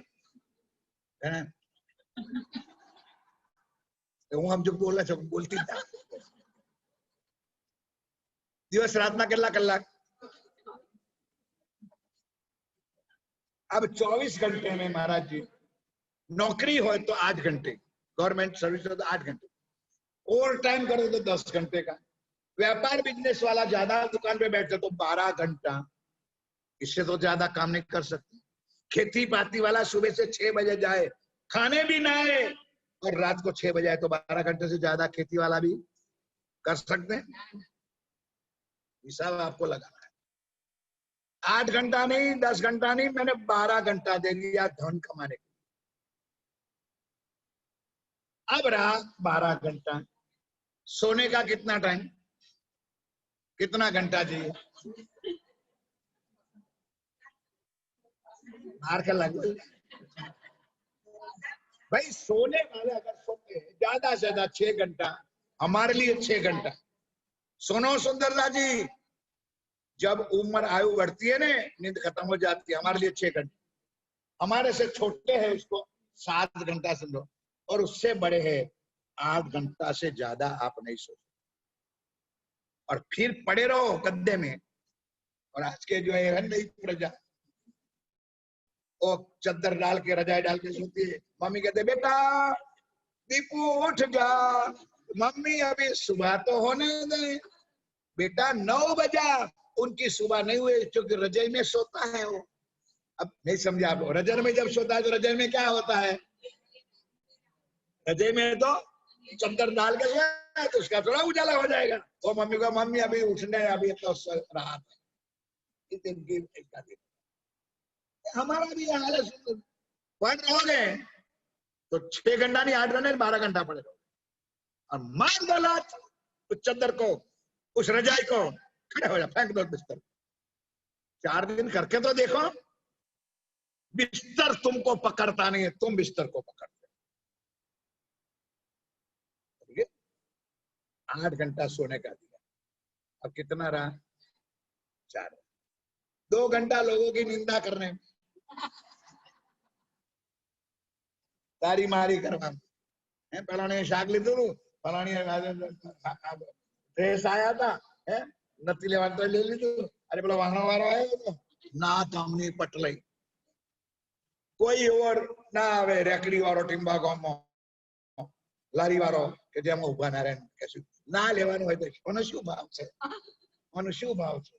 હું આમ જો બોલા છો બોલતી જ દિવસ રાતના કેટલા કલાક? अब 24 घंटे में महाराज जी नौकरी हो तो 8 घंटे, गवर्नमेंट सर्विस हो तो 8 घंटे, ओवर टाइम करो तो 10 घंटे का, व्यापार बिजनेस वाला ज्यादा दुकान पे बैठे तो 12 घंटा, इससे तो ज्यादा काम नहीं कर सकते। खेती पाती वाला सुबह से 6 बजे जाए, खाने भी ना आए और रात को 6 बजे आए तो 12 घंटे से ज्यादा खेती वाला भी कर सकते हैं। हिसाब आपको लगाना है। 8 घंटा नहीं, 10 घंटा नहीं, मैंने 12 घंटा दे दिया धन कमाने के। अब रहा 12 घंटा, सोने का कितना टाइम, कितना घंटा चाहिए? बाहर का लग भाई सोने वाले अगर सोते हैं ज्यादा से ज्यादा 6 घंटा, हमारे लिए 6 घंटा। सुनो सुंदरदा जी, जब उम्र आयु बढ़ती है ना, नींद खत्म हो जाती है। हमारे लिए 6 घंटे, हमारे से छोटे हैं उसको 7 घंटा समझो, और उससे बड़े हैं 8 घंटा से ज्यादा आप नहीं सो। और फिर पड़े रहो गद्दे में। और आज के जो है नई प्रजा, वो चद्दर डाल के रजाई डाल के सोती है। मम्मी कहते बेटा दीपू उठ जा, मम्मी अभी सुबह तो होने दे। बेटा 9 बजा, उनकी सुबह नहीं हुई क्योंकि रजाई में सोता है वो। अब नहीं समझा आप? रजाई में जब सोता है तो रजाई में क्या होता है? रजाई में तो चद्दर डाल के सोया तो उसका थोड़ा उजाला हो जाएगा। वो मम्मी को मम्मी अभी उठने, अभी तो रात है। हमारा भी हाल है। पढ़ रहोगे तो 6 घंटा नहीं 8 घंटे 12 घंटा पढ़े रहोगे। और मार दो लात उस चद्दर को, उस रजाई को, खड़े हो जा, फेंक दो बिस्तर। 4 दिन करके तो देखो, बिस्तर तुमको पकड़ता नहीं है, तुम बिस्तर को पकड़ते हो। 8 घंटा सोने का दिया, अब कितना रहा? 4। 2 घंटा लोगों की निंदा करने में, तारी मारी करवा फलाने शाक लीधु, फलानी ड्रेस आया था, नती लेवा तो ले लीधु, अरे बोलो वाहन वारो आयो तो ना तमनी पटलई कोई और ना आवे। रेकड़ी वारो टीम्बा गामो लारी वारो के जेम उभा ना रहे कशु ना लेवानुं होय तो कोनो शुं भाव छे, कोनो शुं भाव छे?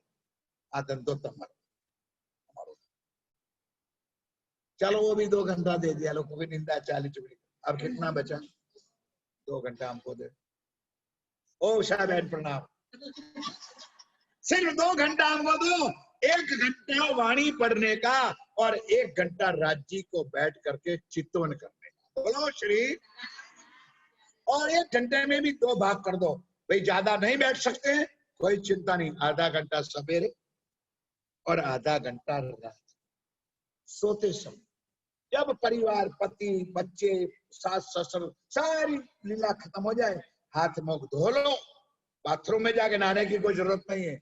आ धंधो तमारो। चलो वो भी 2 घंटा दे दिया, लोगों की निंदा चाली चुकी। अब कितना बचा? 2 घंटा हमको दे। ओ उषा बहन प्रणाम, सिर्फ 2 घंटा हमको दो। 1 घंटा वाणी पढ़ने का और 1 घंटा राज्य को बैठ करके चित्तवन करने का। बोलो श्री। और 1 घंटे में भी 2 भाग कर दो भाई, ज्यादा नहीं बैठ सकते हैं, कोई चिंता नहीं। आधा घंटा सवेरे और आधा घंटा रात सोते समय, जब परिवार पति बच्चे सास ससुर सारी लीला खत्म हो जाए, हाथ मुंह धो लो। बाथरूम में जाके नहाने की कोई जरूरत नहीं है।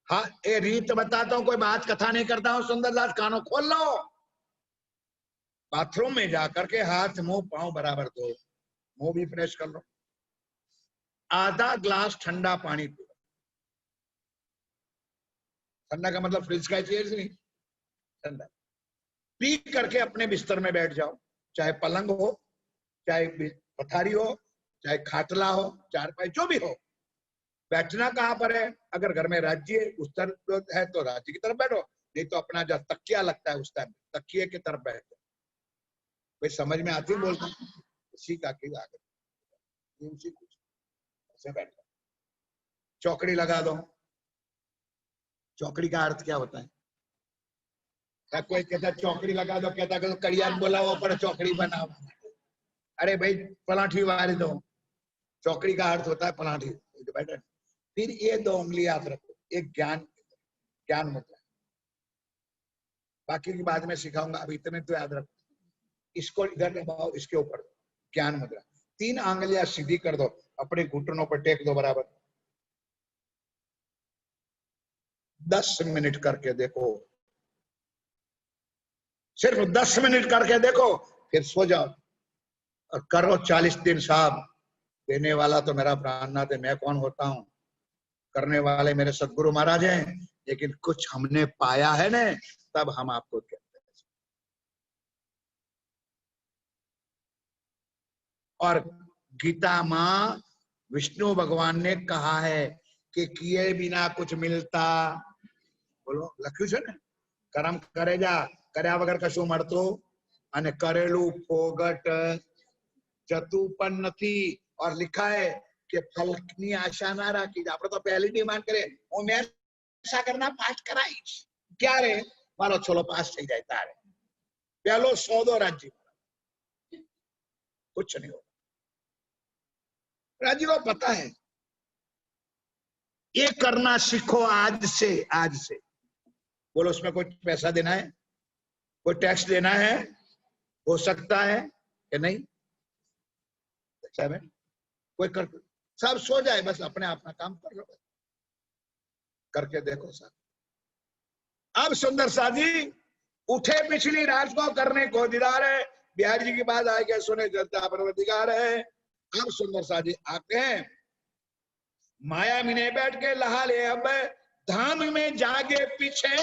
हाँ, ये रीत बताता हूँ, कोई बात कथा नहीं करता हूँ। सुंदरदास कानों खोल लो, बाथरूम में जाकर के हाथ मुंह पांव बराबर धो, मुंह भी फ्रेश कर लो। आधा ग्लास ठंडा पानी पी। ठंडा का मतलब फ्रिज का चीज नहीं, ठंडा पी करके अपने बिस्तर में बैठ जाओ। चाहे पलंग हो, चाहे पथारी हो, चाहे खाटला हो, चारपाई, जो भी हो। बैठना कहाँ पर है? अगर घर में राज्य उस तरफ है तो राज्य की तरफ बैठो, नहीं तो अपना जो तकिया लगता है उस टाइम तकिए की तरफ बैठो। भाई समझ में आती है बोलता हूँ? उसी का उसी कुछ ऐसे बैठो। चौकड़ी लगा दो। चौकड़ी का अर्थ क्या होता है? कोई कहता चौकड़ी लगा दो, कहता कड़िया बोला वो पर चौकड़ी बनाओ। अरे भाई पलाठी वारी दो। चौकड़ी का अर्थ होता है पलाठी। बैठे फिर ये 2 उंगली याद रखो, एक ज्ञान मुद्रा। बाकी की बाद में सिखाऊंगा, अभी इतने तो याद रखो। इसको इधर दबाओ, इसके ऊपर ज्ञान मुद्रा। 3 आंगलियां सीधी कर दो, अपने घुटनों पर टेक दो बराबर। 10 मिनट करके देखो, सिर्फ 10 मिनट करके देखो, फिर सो जाओ और करो 40 दिन। साहब देने वाला तो मेरा प्राणनाथ है, मैं कौन होता हूँ? करने वाले मेरे सदगुरु महाराज हैं, लेकिन कुछ हमने पाया है ना, तब हम आपको कहते हैं। और गीता मां विष्णु भगवान ने कहा है कि किए बिना कुछ मिलता। बोलो लख्यू छे ने, कर्म करे जा, કર્યા વગર કશું મળતું અને કરેલું ફોગટ જતું પણ નથી। और लिखा है कि फल की आशा ना रखी। આપણે તો પહેલી ડિમાન્ડ કરે, હું મેં સાગરના પાસ કરાઈશ, ક્યારે મારો છોલો પાસ થઈ જાય તારે પહેલો સોદો રાજ્ય। कुछ नहीं होगा, राज्य को पता है। ये करना सीखो आज से, आज से। बोलो उसमें कोई पैसा देना है, कोई टैक्स देना है, हो सकता है कि नहीं? कोई कर, सब सो जाए बस अपने अपना काम कर लो, करके देखो साहब। अब सुंदर साजी उठे पिछली रात को करने को दीदार है, बिहारी जी की बात आए के सुने जनता परवरदिगार है। अब सुंदर साजी आते हैं, माया मिने बैठ के लहा ले, अब धाम में जागे पीछे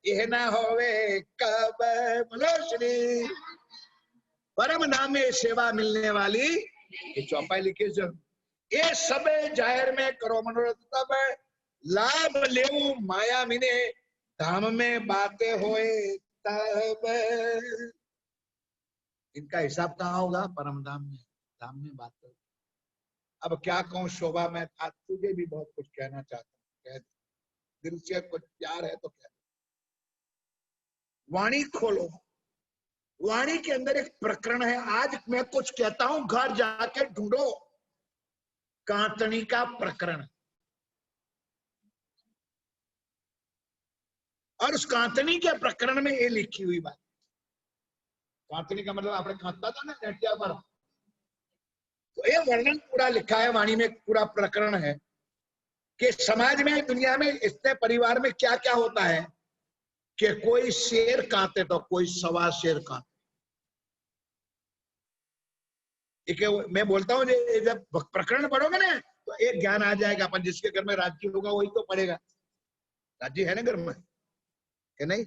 यह ना होवे कब। बोलो श्री। परम धाम में सेवा मिलने वाली ये चौपाई लिखी जो ये सब जाहिर में करो मनोरथ, तब लाभ ले माया मिने धाम में बातें होए तब। इनका हिसाब कहाँ होगा? परम धाम में, धाम में बात करो। अब क्या कहूं शोभा, मैं आज तुझे भी बहुत कुछ कहना चाहता हूँ, दिल से कुछ प्यार है तो क्या। वाणी खोलो, वाणी के अंदर एक प्रकरण है। आज मैं कुछ कहता हूं, घर जाके ढूंढो, कांतनी का प्रकरण। और उस कांतनी के प्रकरण में ये लिखी हुई बात, कांतनी का मतलब आपने कांता था ना नेटिया पर, तो ये वर्णन पूरा लिखा है वाणी में, पूरा प्रकरण है कि समाज में, दुनिया में, इतने परिवार में क्या क्या होता है कि कोई शेर कांते तो कोई सवा शेर कांते। मैं बोलता हूँ जब प्रकरण पढ़ोगे ना तो एक ज्ञान आ जाएगा। अपन जिसके घर में राज्य होगा वही तो पढ़ेगा। राज्य है ना घर में कि नहीं?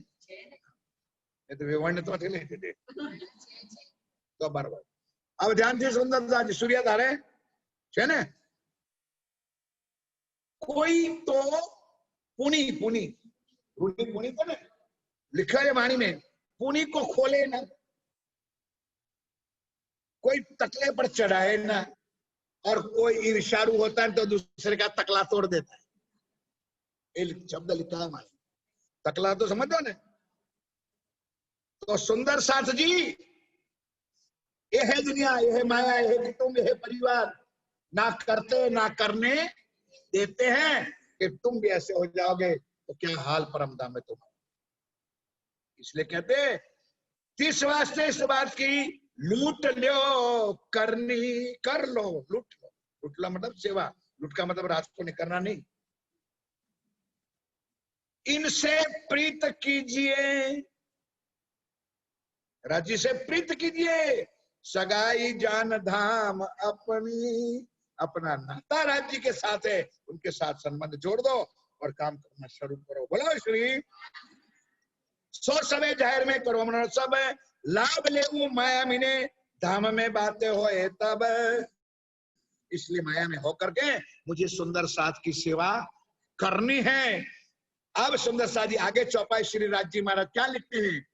तो विवरण तो लेते थे तो बराबर। अब ध्यान से सुंदरता जी सूर्य धारे है ना। कोई तो पुनी पुनी पुनी पुनी तो ना लिखा है वाणी में, पुनी को खोले ना, कोई तकले पर चढ़ाए ना, और कोई ईर्ष्यालु होता है तो दूसरे का तकला तोड़ देता है। ये शब्द लिखा है वाणी। तकला तो समझो ना। तो सुंदर साथ जी, ये है दुनिया, ये है माया, ये है कुटुंब, ये है परिवार। ना करते ना करने देते हैं कि तुम भी ऐसे हो जाओगे तो क्या हाल परमधाम में तुम्हारा। इसलिए कहते 30 वास्ते इस बात की लूट लो करनी कर लो। लूट लो, लूट लो मतलब सेवा। लूट का मतलब रात को निकलना नहीं। इनसे प्रीत कीजिए, राज्य से प्रीत कीजिए, सगाई जान धाम अपनी। अपना नाता राज्य के साथ है, उनके साथ संबंध जोड़ दो और काम करना शुरू करो। बोलो श्री सो सबे जाहिर में करो मनोरथ सब लाभ ले माया मिने धाम में बातें होए तब। इसलिए माया में होकर के मुझे सुंदर साथ की सेवा करनी है। अब सुंदर साथ जी आगे चौपाई श्री राज जी महाराज क्या लिखते हैं?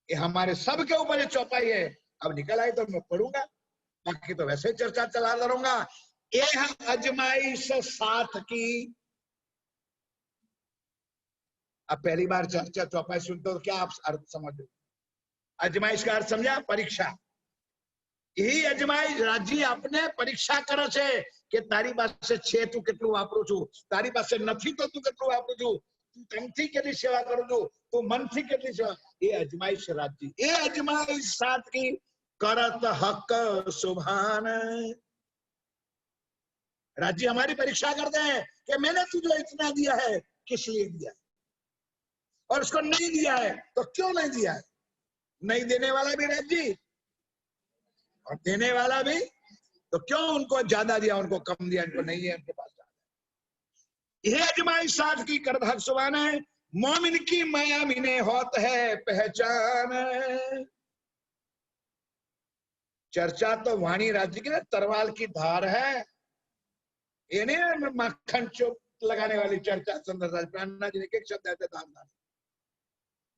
ये हमारे सबके ऊपर ये चौपाई है। अब निकल आई तो मैं पढ़ूंगा, बाकी तो वैसे चर्चा चला रहूंगा। यह अजमाइश साथ की। अब पहली बार चर्चा चौपाई सुनते हो तो क्या आप अर्थ समझो? अजमाइश का अर्थ समझा? परीक्षा। यही अजमाइश राज्य अपने परीक्षा करे छे કે તારી પાસે છે તું કેટલું વાપરું છું, તારી પાસે નથી તો તું કેટલું વાપરું છું, તું તનથી કેટલી સેવા કરું છું, તું મનથી કેટલી સેવા। ये अजमाइश राज्य, ये अजमाइश साथ की करत हक सुभान। राज्य हमारी परीक्षा करते हैं कि मैंने तुझे इतना दिया है, किस लिए दिया है, और उसको नहीं दिया है तो क्यों नहीं दिया है। नहीं देने वाला भी राज्य और देने वाला भी, तो क्यों उनको ज्यादा दिया, उनको कम दिया, उनको नहीं है, उनके पास ज्यादा। यह अजमाइश साथ की करत हक सुभान है। मोमिन की माया मिने होत है पहचान। चर्चा तो वाणी राज्य की ना तरवाल की धार है, ये नहीं मक्खन चुप लगाने वाली चर्चा। सुंदर साथ प्राणनाथ जी ने एक शब्द ऐसे दान दान।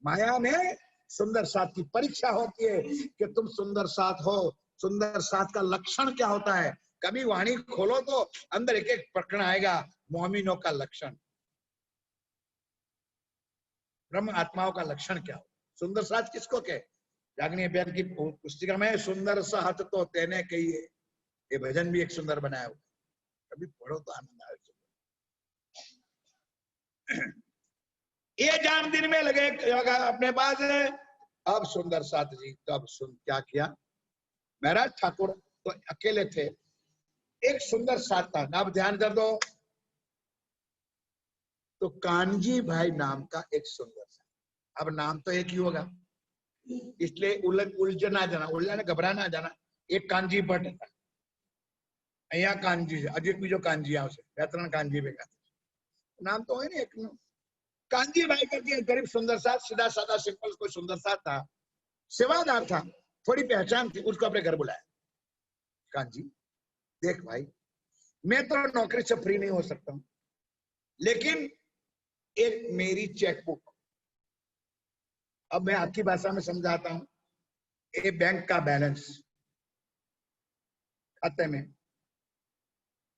माया में सुंदर साथ की परीक्षा होती है कि तुम सुंदर साथ हो। सुंदर साथ का लक्षण क्या होता है? कभी वाणी खोलो तो अंदर एक एक प्रकरण आएगा, मोमिनों का लक्षण, ब्रह्म आत्माओं का लक्षण क्या हो। सुंदर साथ किसको कहे? जागनी अभियान की पुस्तिका में सुंदर साथ तो तेने कहिए, ये भजन भी एक सुंदर बनाया हुआ, कभी पढ़ो तो आनंद आए। ये जान दिन में लगे अपने पास है। अब सुंदर साथ जी तब सुन क्या किया? महाराज ठाकुर तो अकेले थे, एक सुंदर साथ था। अब ध्यान कर दो, तो कानजी भाई नाम का एक सुंदर साथ। अब नाम तो एक ही होगा, इसलिए उलझना जाना, उलझना घबराना जाना। एक कांजी भट्ट था, अहिया कांजी अजीत बीजो कांजी आवशे, બે-ત્રણ कांजी भेगा नाम तो है ना एक कांजी भाई करके गरीब सुंदर साथ, सीधा साधा सिंपल कोई सुंदर साथ था, सेवादार था, थोड़ी पहचान थी। उसको अपने घर बुलाया। कांजी देख भाई, मैं तो नौकरी से फ्री नहीं हो सकता हूं, लेकिन एक मेरी चेकबुक, अब मैं आपकी भाषा में समझाता हूं, ये बैंक का बैलेंस खाते में,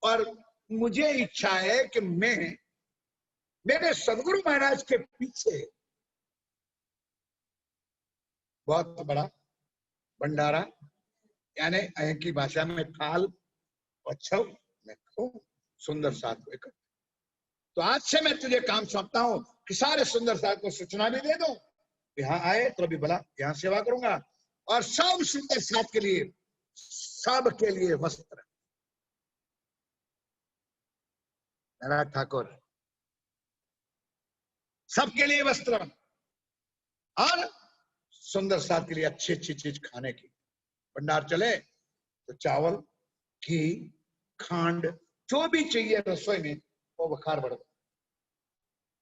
और मुझे इच्छा है कि मैं मेरे सदगुरु महाराज के पीछे बहुत बड़ा भंडारा, यानी अहीं की भाषा में थाल और छव मैं कहूं सुंदर साथ को इकट्ठा। तो आज से मैं तुझे काम सौंपता हूं कि सारे सुंदर साथ को सूचना भी दे दूं, यहाँ आए तो अभी भला यहाँ सेवा करूंगा, और सब सुंदर साथ के लिए, सबके लिए वस्त्र। मेरा ठाकुर सबके लिए वस्त्र और सुंदर साथ के लिए अच्छी अच्छी चीज खाने की। भंडार चले तो चावल, घी, खांड, जो भी चाहिए रसोई में वो बखार बढ़ गया।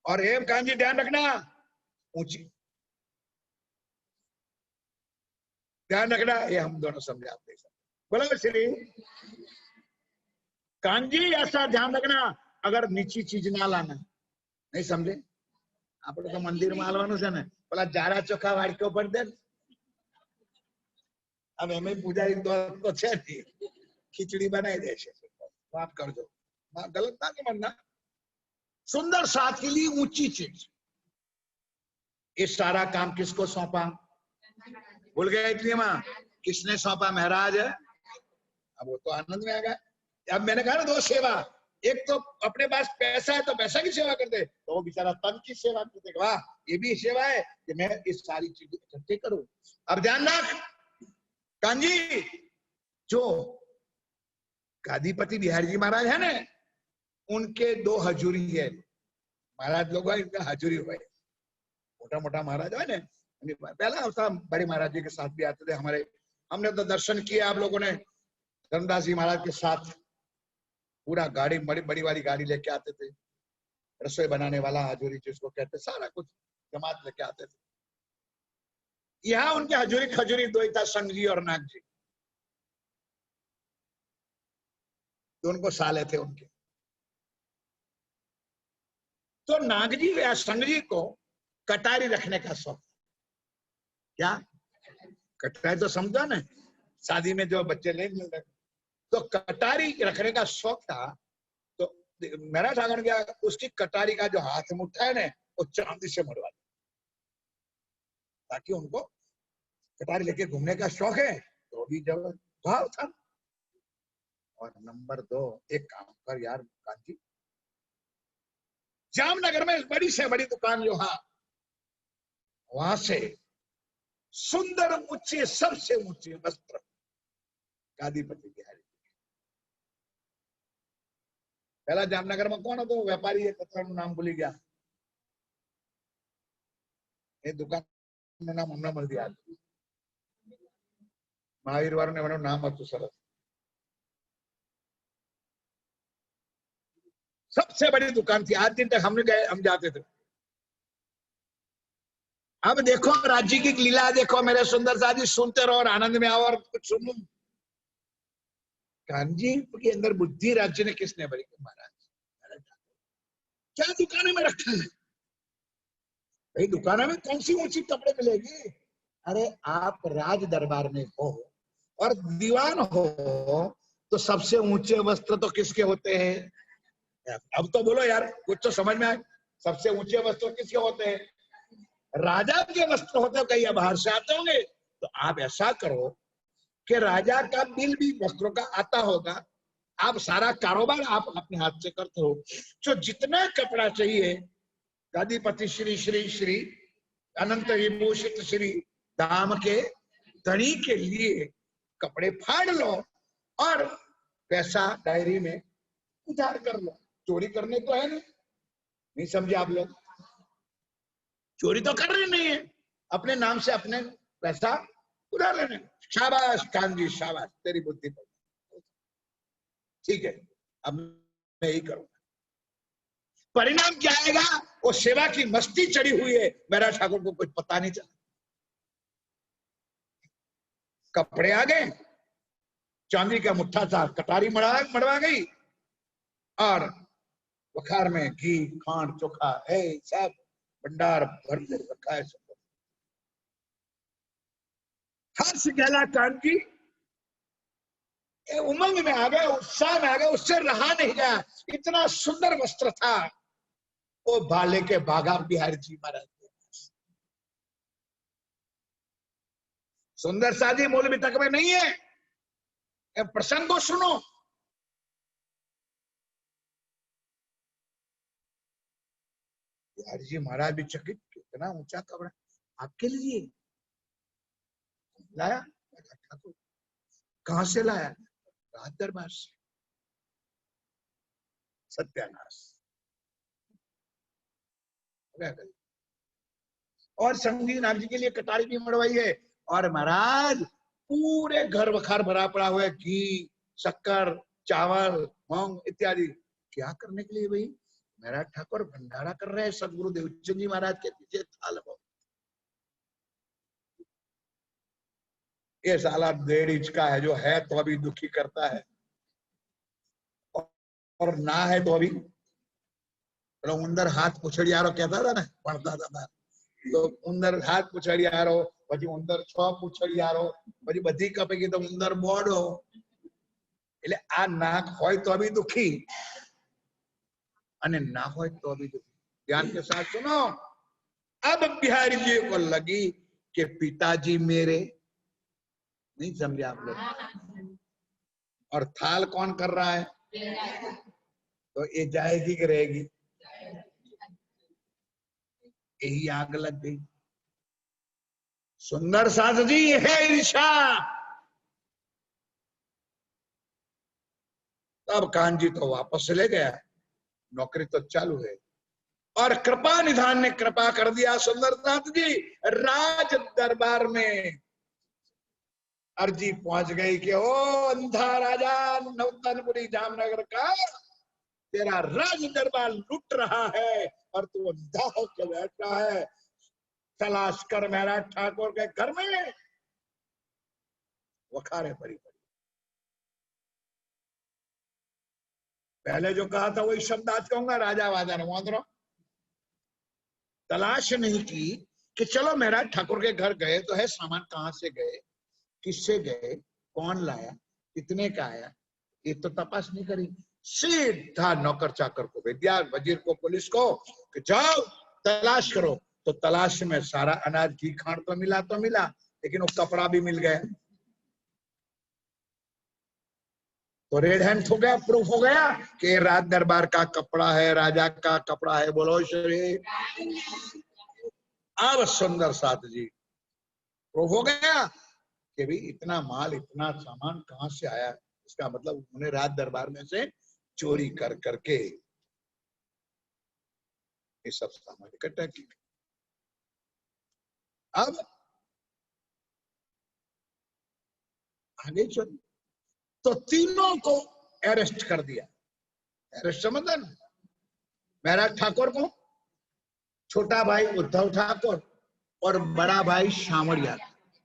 और हेम कान जी ध्यान रखना, ऊंची ध्यान रखना, ये हम दोनों समझाते हैं। बोलो श्री कान जी, ऐसा ध्यान रखना, अगर नीची चीज ना लाना। नहीं समझे? આપણે તો મંદિર માં આલવાનું છે ને, પેલા જાડા ચોખા વાડક્યો પર દે। अब એમે પૂજારી તો છે જ, ખીચડી બનાવી દેશે, માફ કરજો, गलत ना नहीं मानना। सुंदर साथ के लिए ऊंची चीज। ये सारा काम किसको सौंपा? भूल गए इतनी मां, किसने सौंपा? महाराज। अब वो तो आनंद में आ गया। अब मैंने कहा ना दो सेवा, एक तो अपने पास पैसा है तो पैसा की सेवा कर दे, तो वो बेचारा तन की सेवा करते। वाह, ये भी सेवा है कि मैं इस सारी चीजें इकट्ठे करूं। अब ध्यान रख कांजी, जो गादीपति बिहारी जी महाराज है ना, उनके दो हजूरी है। महाराज लोग इनका हजूरी हुए, मोटा मोटा महाराज है ना। पहला था बड़े महाराज जी के साथ भी आते थे हमारे, हमने तो दर्शन किए आप लोगों ने। धर्मदास जी महाराज के साथ पूरा गाड़ी, बड़ी बड़ी वाली गाड़ी लेके आते थे, रसोई बनाने वाला हजूरी जिसको कहते, सारा कुछ जमात लेके आते थे। यहाँ उनके हजूरी खजूरी दो ही था, संघ जी और नाग जी, दोनों साले थे उनके। तो नाग जी या संघ जी को कटारी रखने का शौक। क्या कटारी तो समझो ना, शादी में जो बच्चे ले मिल रहे, तो कटारी रखने का शौक था। तो मेरा ठाकुर गया, उसकी कटारी का जो हाथ मुट्ठा है ना, वो चांदी से मरवा दिया, ताकि उनको कटारी लेके घूमने का शौक है तो भी जब भाव था। और नंबर 2, एक काम कर यार कांची, जामनगर में बड़ी से बड़ी दुकान जो है, वहां से सुंदर ऊंचे, सबसे ऊंचे वस्त्र गादीपति बिहारी। पहला जामनगर में कौन હતો વેપારી, એ કથાનું નામ ભૂલી ગયા, એ દુકાનનું નામ હમણાં મળી ગયા, મહાવીર વાળું ને એનું નામ હતું સરસ। सबसे बड़ी दुकान थी, आज दिन तक हमने गए, हम जाते थे। अब देखो राज्य की लीला देखो मेरे सुंदर साथी, सुनते रहो और आनंद में आओ और कुछ सुनो। कांजी के अंदर बुद्धि राज्य ने किसने भरी? महाराज। क्या दुकानों में रखा है भाई? दुकानों में कौन सी ऊंची कपड़े मिलेगी? अरे आप राज दरबार में हो और दीवान हो, तो सबसे ऊंचे वस्त्र तो किसके होते हैं? अब तो बोलो यार, कुछ तो समझ में आए। सबसे ऊंचे वस्त्र किसके होते हैं? राजा के वस्त्र होते हैं। कहीं बाहर से आते होंगे, तो आप ऐसा करो कि राजा का बिल भी वस्त्रों का आता होगा, आप सारा कारोबार आप अपने हाथ से करते हो। जो जितना कपड़ा चाहिए, गादीपति श्री श्री श्री अनंत विभूषित श्री दाम के धनी के लिए कपड़े फाड़ लो और पैसा डायरी में उधार कर लो। चोरी करने तो है नहीं समझे आप लोग? चोरी तो कर रहे नहीं है, अपने नाम से अपने पैसा उधार लेने। शाबाश कांजी, शाबाश, तेरी बुद्धि पर। ठीक है, अब मैं यही करूंगा। परिणाम क्या आएगा? वो सेवा की मस्ती चढ़ी हुई है, मेरा ठाकुर को कुछ पता नहीं चला। कपड़े आ गए, चांदी का मुट्ठा था, कटारी मड़वा गई, और बखार में घी, खांड, चोखा है, सब भंडार भर के रखा है। हर्ष गहला कांजी उमंग में आ गए, उत्साह में आ गए, उससे रहा नहीं गया। इतना सुंदर वस्त्र था वो भाले के बागा बिहारी जी महाराज। सुंदर साजी मूल भी तक में नहीं है, प्रसंग को सुनो। बिहारी जी महाराज भी चकित, कितना ऊंचा कपड़ा आपके लिए। लाया। ठाकुर कहां से लाया? राज दरबार से। सत्यानाश। और संगी नाथ जी के लिए कटारी भी मड़वाई है। और महाराज पूरे घर बखार भरा पड़ा हुआ है, घी, शक्कर, चावल, मूंग इत्यादि। क्या करने के लिए भाई? महाराज ठाकुर भंडारा कर रहे हैं सदगुरु देवचंद जी महाराज के पीछे थाल हो। ये साला 1.5 इंच का है, जो है तो अभी दुखी करता है, और ना है तो अभी उंदर हाथ पुछड़ियारो कहता था ना, पढ़ता था तो उंदर हाथ पुछड़ियारो, પછી ઉંદર 6 પુછડિયારો, પછી બધી કપેગી તો ઉંદર બોડો। એટલે આ નાક હોય તો અભી દુખી અને ના હોય તો અભી દુખી। ध्यान के साथ सुनो। अब बिहारी जी को लगी कि पिताजी मेरे, नहीं समझे आप लोग? और थाल कौन कर रहा है? तो ये जाएगी कि रहेगी? यही आग लग गई। सुंदर साथ जी है ईर्षा। तब कान्जी तो वापस ले गया, नौकरी तो चालू है। और कृपा निधान ने कृपा कर दिया सुंदरनाथ जी। राज दरबार में अर्जी पहुंच गई कि ओ अंधा राजा नौतनपुरी जामनगर का, तेरा राज दरबार लूट रहा है और तू अंधा होकर बैठा है। तलाश कर मेरा ठाकुर के घर में। वखारे पड़ी पड़ी। पहले जो कहा था वही शब्द आज कहूंगा, राजा वाजा ने वादरो। तलाश नहीं की कि चलो मेरा ठाकुर के घर गए तो है, सामान कहां से गए, किससे गए, कौन लाया, कितने का आया, ये तो तपास नहीं करी। सीधा नौकर चाकर को भेज दिया, वजीर को, पुलिस को, कि जाओ तलाश करो। तो तलाश में सारा अनाज घी खांड तो मिला, लेकिन वो कपड़ा भी मिल गया। तो रेड हैंड हो गया, प्रूफ हो गया कि राज दरबार का कपड़ा है, राजा का कपड़ा है। बोलो श्री। अब सुंदर साथ जी प्रूफ हो गया कि भी इतना माल, इतना सामान कहां से आया। इसका मतलब उन्हें राज दरबार में से चोरी कर करके ये सब सामान इकट्ठा किया। अब आगे चल तो तीनों को अरेस्ट कर दिया। अरेस्ट समझ ना, महाराज ठाकुर को, छोटा भाई उद्धव ठाकुर और बड़ा भाई शामड़िया।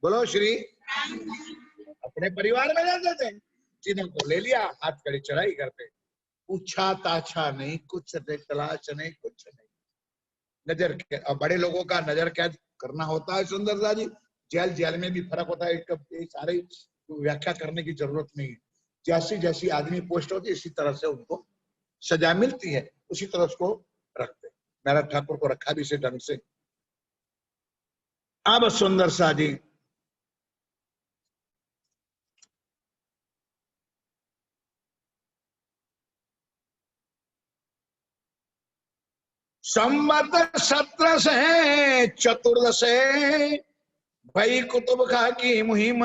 बोलो श्री। अपने परिवार में रहते थे, तीनों को ले लिया, हाथ कड़ी चढ़ाई करते। पूछा ताछा नहीं, कुछ तलाश नहीं, कुछ नहीं। नजर कैद, और बड़े लोगों का नजर कैद करना होता है सुंदरता जी। जेल जेल में भी फर्क होता है, ये सारे व्याख्या करने की जरूरत नहीं है। जैसी जैसी आदमी पोस्ट होती है, इसी तरह से उनको सजा मिलती है, उसी तरह उसको रखते। मेरा ठाकुर को रखा भी इसी ढंग से। अब सुंदर सा जी संवत 17 से चतुर्दश भाई कुतुब खा की मुहिम,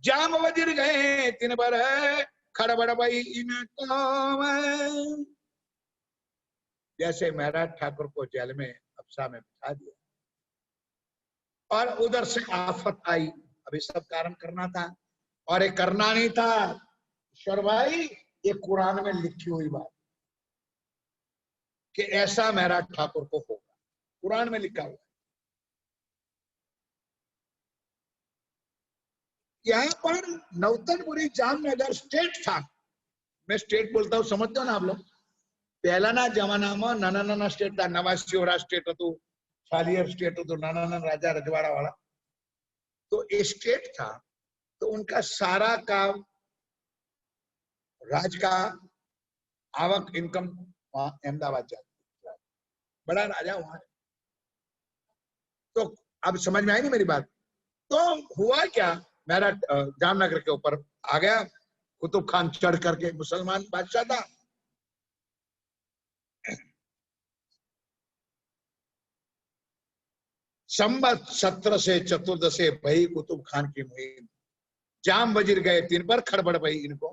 जाम वजीर गए 3 बार, खड़बड़ भाई इनको। जैसे महाराज ठाकुर को जेल में अफसा में बिठा दिया, और उधर से आफत आई। अभी सब कारण करना था, और ये करना नहीं था। ईश्वर भाई, ये कुरान में लिखी हुई बात कि ऐसा महाराज ठाकुर को होगा, कुरान में लिखा हुआ। यहाँ पर नौतनपुरी जामनगर स्टेट था। मैं स्टेट बोलता हूँ, समझते हो ना आप लोग। पहला ना जमाना में नाना नाना स्टेट था। नवासियोरा स्टेट હતું, छालियर स्टेट હતું, नाना नाना राजा रजवाड़ा वाला। तो ये स्टेट था, तो उनका सारा काम, राज का आवक, इनकम वहां अहमदाबाद जाती। बड़ा राजा वहां। तो अब समझ में आई नहीं मेरी बात? तो हुआ क्या, मेरा जामनगर के ऊपर आ गया कुतुब खान चढ़ करके, मुसलमान बादशाह था। संबत 17 से चतुर्दशे भई कुतुब खान की मुहिम, जाम वजीर गए 3 पर, खड़बड़ भई इनको।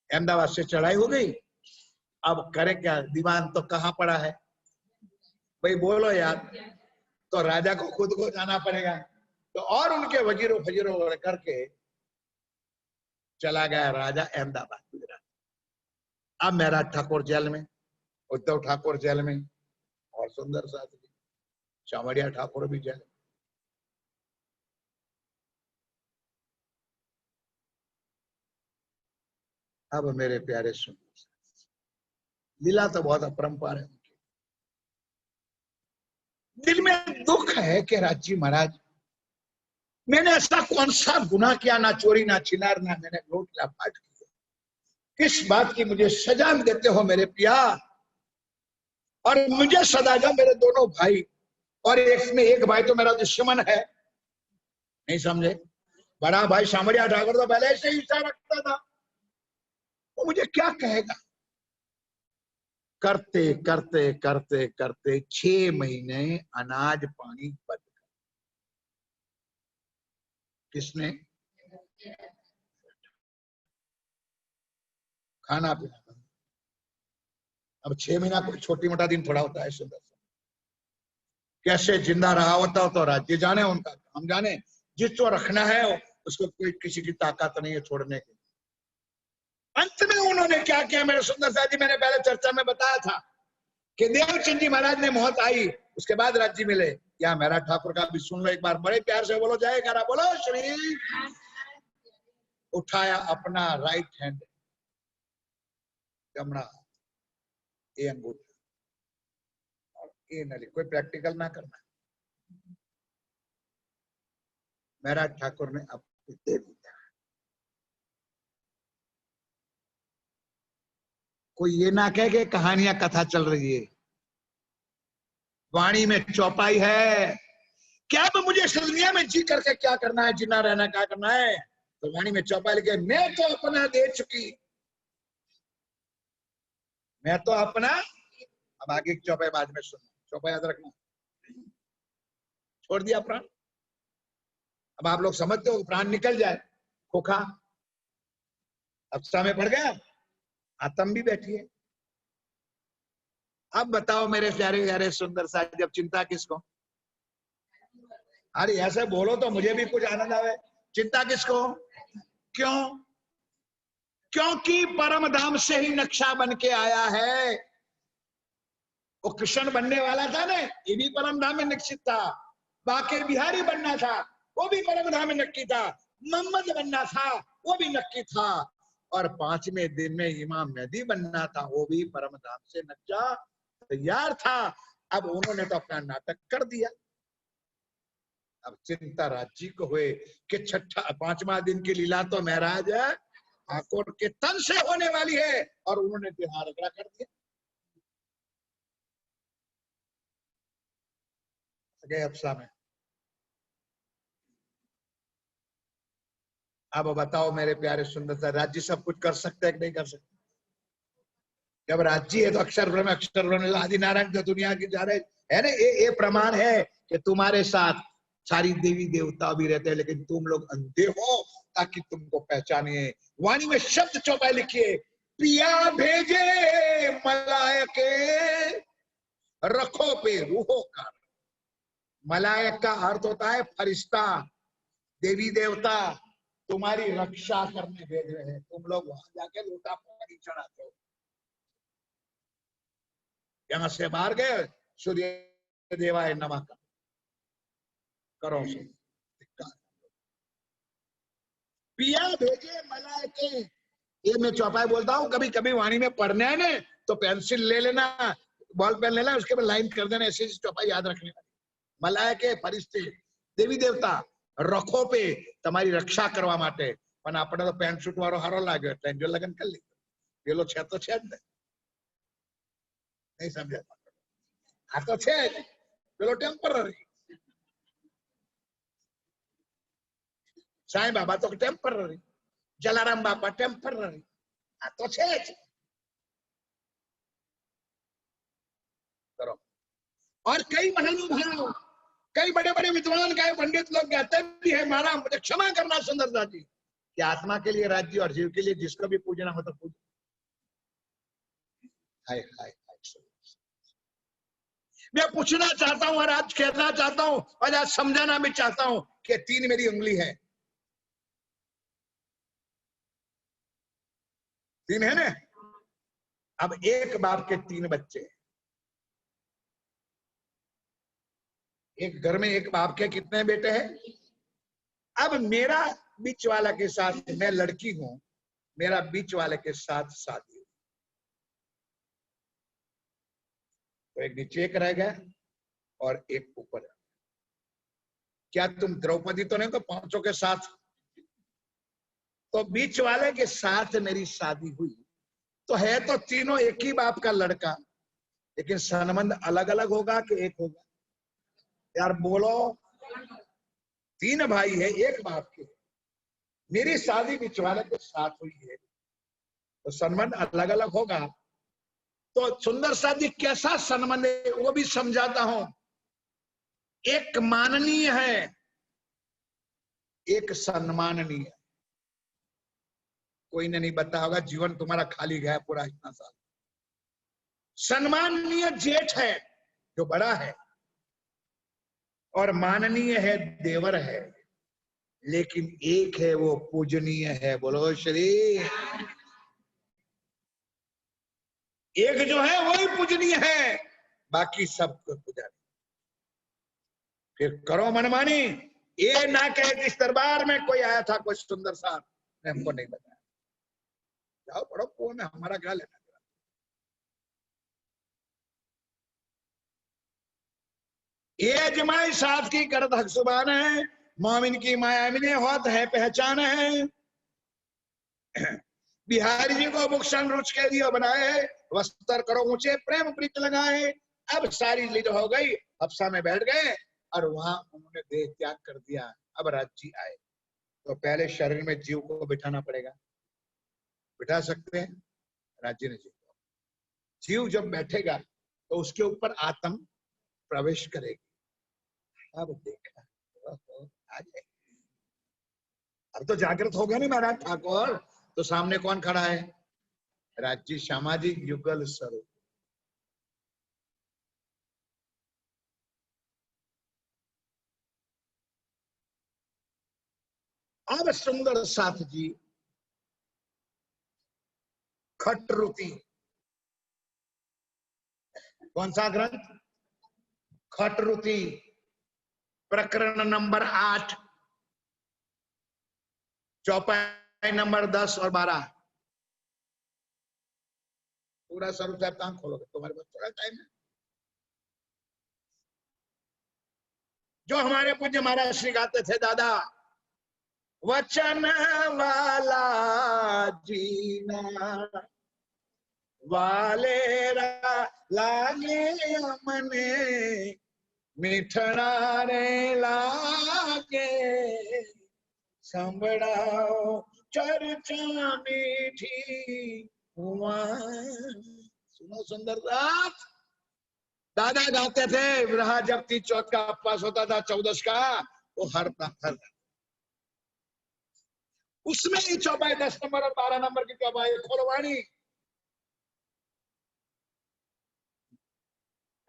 अहमदाबाद से चढ़ाई हो गई, अब करे क्या, दीवान तो कहाँ पड़ा है भाई, बोलो यार, तो राजा को खुद को जाना पड़ेगा। तो और उनके वजीरों फजीरों करके चला गया राजा अहमदाबाद गुजरात। अब महराज ठाकुर जेल में, उद्धव ठाकुर जेल में, और सुंदर शास्त्री, चामड़िया ठाकुर भी जेल। अब मेरे प्यारे सुन, लीला तो बहुत अपरंपार है उनकी। दिल में दुख है कि राजी महाराज, मैंने ऐसा कौन सा गुनाह किया, ना चोरी ना छिनार, ना मैंने लूट लापाट की, किस बात की मुझे सजा देते हो मेरे पिया। और मुझे सजा जा मेरे दोनों भाई, और एक भाई तो मेरा दुश्मन है, नहीं समझे। बड़ा भाई शामड़िया ठाकुर तो पहले से ही ईर्ष्या रखता था, वो मुझे क्या कहेगा। करते करते करते करते 6 महीने अनाज पानी बंद कर। किसने? खाना पीना बंद। अब 6 महीना कोई छोटी मोटा दिन थोड़ा होता है। सुंदर कैसे जिंदा रहा होता हो तो राज्य जाने, उनका हम जाने। जिसको रखना है उसको कोई किसी की ताकत नहीं है छोड़ने की। अंत में उन्होंने क्या किया मेरे सुंदर साथी, मैंने पहले चर्चा में बताया था कि देवचंद जी महाराज ने मौत आई, उसके बाद राज्य मिले। या मेरा ठाकुर का भी सुन लो एक बार, बड़े प्यार से बोलो जय करा, बोलो श्री। उठाया अपना राइट हैंड, जमना ये अंगूठा, और ये नली, कोई प्रैक्टिकल ना करना। मेरा ठाकुर ने अब दे दिया। कोई ये ना कहे कि कहानियां कथा चल रही है, वाणी में चौपाई है। क्या अब मुझे इस दुनिया में जी करके क्या करना है, जीना रहना क्या करना है। तो वाणी में चौपाई लिखे, मैं तो अपना दे चुकी, मैं तो अपना। अब आगे की चौपाई बाद में सुनना, चौपाई याद रखना। छोड़ दिया प्राण। अब आप लोग समझते हो प्राण निकल जाए, खोखा अफसा में पड़ गया, आत्म भी बैठी है। अब बताओ मेरे प्यारे प्यारे सुंदर सा, जब चिंता किसको। अरे ऐसे बोलो तो मुझे भी कुछ आनंद आवे। चिंता किसको? क्यों? क्योंकि परम धाम से ही नक्शा बन के आया है। वो कृष्ण बनने वाला था ना, ये भी परम धाम में निश्चित था। बाके बिहारी बनना था, वो भी परम धाम में नक्की था। मोहम्मद बनना था, वो भी नक्की था। और 5वें दिन में इमाम मेहदी बनना था, वो भी परम धाम से नक्शा तैयार था। अब उन्होंने तो अपना नाटक कर दिया। अब चिंता राज्य को हुए कि 5वां दिन की लीला तो महाराज ठाकुर के तन से होने वाली है, और उन्होंने बिहार रगड़ा कर दिया। गए अफसा में। अब बताओ मेरे प्यारे सुंदर सा, राज्य सब कुछ कर सकते है कि नहीं कर सकते? जब राज्य है तो अक्षर ब्रह्म आदि नारायण जो दुनिया की जा रहे है ना, ये प्रमाण है कि तुम्हारे साथ सारी देवी देवता भी रहते हैं, लेकिन तुम लोग अंधे हो ताकि तुमको पहचानिए। वाणी में शब्द चौपाई लिखिए, पिया भेजे मलायके रखो पे रूहो का। मलायक का अर्थ होता है फरिश्ता, देवी देवता तुम्हारी रक्षा करने भेज रहे हैं। तुम लोग वहां जाके लोटा पानी चढ़ाते हो, यहां से बाहर गए सूर्य देवाय नमः करो से। पिया भेजे मलायके, ये मैं चौपाई बोलता हूँ, कभी कभी वाणी में पढ़ने है ना तो पेंसिल ले लेना, बॉल पेन लेना, उसके बाद लाइन कर देना, ऐसे चौपाई याद रखने वाली। मलायके फरिश्ते, देवी देवता रखो पे तुम्हारी रक्षा करवा माटे। पण આપણે તો પેન્ટ શૂટ વાળો હારો લાગ્યો એટલે જો લગન કરી લીધું, પેલો છે તો છે જ ને, નહીં સમજ્યા? આ તો છે જ, પેલો ટેમ્પરરી, સાંઈ બાબા તો ટેમ્પરરી, જલારામ બાપા ટેમ્પરરી, આ તો છે જ। करो। और कई महानुभाव कई बड़े बड़े विद्वान कई पंडित लोग कहते भी है, महाराज मुझे क्षमा करना सुंदरदास जी, कि आत्मा के लिए राज्य और जीव के लिए जिसको भी पूजना हो तो पूज। हाय हाय हाय। मैं पूछना चाहता हूं और आज कहना चाहता हूं और आज समझाना भी चाहता हूं कि 3 मेरी उंगली है, 3 है ना। अब एक बाप के 3 बच्चे, एक घर में एक बाप के कितने बेटे हैं। अब मेरा बीच वाला के साथ, मैं लड़की हूं, मेरा बीच वाले के साथ शादी, तो एक नीचे एक रह गया और एक ऊपर। क्या तुम द्रौपदी तो नहीं तो 5 के साथ, तो बीच वाले के साथ मेरी शादी हुई, तो है तो तीनों एक ही बाप का लड़का, लेकिन संबंध अलग अलग होगा कि एक होगा। यार बोलो, 3 भाई है एक बाप के, मेरी शादी बीच वाले के साथ हुई है, तो संबंध अलग अलग होगा। तो सुंदर शादी कैसा संबंध है वो भी समझाता हूं। एक माननीय है, एक सम्माननीय। कोई ने नहीं बताया होगा, जीवन तुम्हारा खाली गया पूरा इतना साल। सम्माननीय जेठ है जो बड़ा है, और माननीय है देवर है, लेकिन एक है वो पूजनीय है। बोलो श्री। एक जो है वही पूजनीय है, बाकी सब पुजारी। फिर करो मनमानी, ये ना कहे इस दरबार में कोई आया था कोई सुंदर सा, ने हमको नहीं बताया। जाओ पढ़ो कुआं में, हमारा क्या लेना। ये जमाई साथ की करत हक सुबान है, मोमिन की मायामिने होत है पहचान है। बिहारी जी को भूषण रुच के दियो बनाए, वस्त्र करो ऊंचे प्रेम प्रीत लगाए। अब सारी लीड हो गई, हफ्सा में बैठ गए और वहां उन्होंने देह त्याग कर दिया। अब राज्य आए, तो पहले शरीर में जीव को बिठाना पड़ेगा। बिठा सकते हैं, राज्य ने जीव को। जीव जब बैठेगा तो उसके ऊपर आत्म प्रवेश करेगी। अब देखा, अब तो जागृत हो गया नहीं महाराज ठाकुर। तो सामने कौन खड़ा है, राज्य सामाजिक युगल स्वरूप। अब सुंदर साथ जी खटरुति, कौन सा ग्रंथ, खटरुति प्रकरण नंबर 8, चौपाई नंबर 10 और 12। पूरा स्वरूप साहब कहां खोलोगे, तुम्हारे पास थोड़ा टाइम है। जो हमारे पूज्य महाराज श्री गाते थे, दादा वचन वाला जीना वाले लागे मने मिठड़ा रे लागे, संभड़ाओ चर्चा मीठी हुआ। सुनो सुंदरदास, दादा गाते थे, रहा जब 30 चौथ का उपवास होता था, 14 का, वो हर उसमें ही चौपाई 10 नंबर और 12 नंबर की चौपाई खोलवाणी।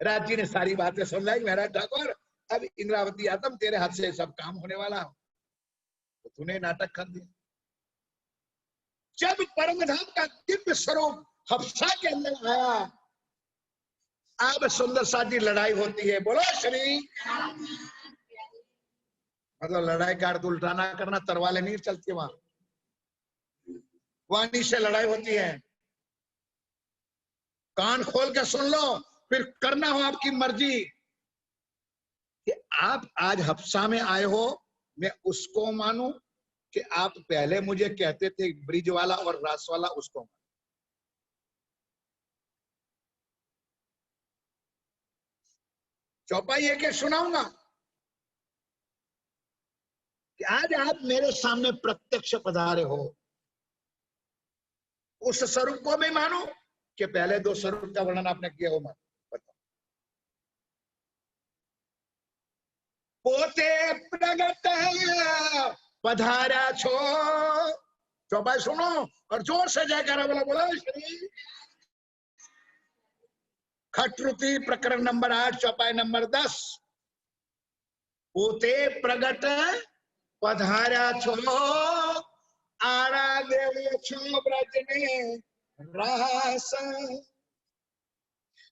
राज जी ने सारी बातें सुन लाई। महाराज ठाकुर, अब इंद्रावती आत्म तेरे हाथ से सब काम होने वाला हो, तो तूने नाटक कर दिया। जब परमधाम का दिव्य स्वरूप हफ्सा के अंदर आया, अब सुंदर साथी लड़ाई होती है। बोलो श्री। मतलब लड़ाई का अर्थ उल्टा ना करना, तरवाले नहीं चलती वहां, वाणी से लड़ाई होती है। कान खोल के सुन लो, फिर करना हो आपकी मर्जी कि आप आज हफ्सा में आए हो, मैं उसको मानूं कि आप पहले मुझे कहते थे ब्रिज वाला और रास वाला, उसको मानूं। चौपाई एक सुनाऊंगा कि आज आप मेरे सामने प्रत्यक्ष पधारे हो, उस स्वरूप को भी मानो कि पहले 2 स्वरूप का वर्णन आपने किया हो। मान बताओ, पोते प्रगट पधारा छो। चौपाई सुनो और जोर से जयकारा बोला, बोला श्री। खटरुति प्रकरण नंबर 8 चौपाई नंबर 10। पोते प्रगट पधारा छो, आरा देव छो ब्रज में रास।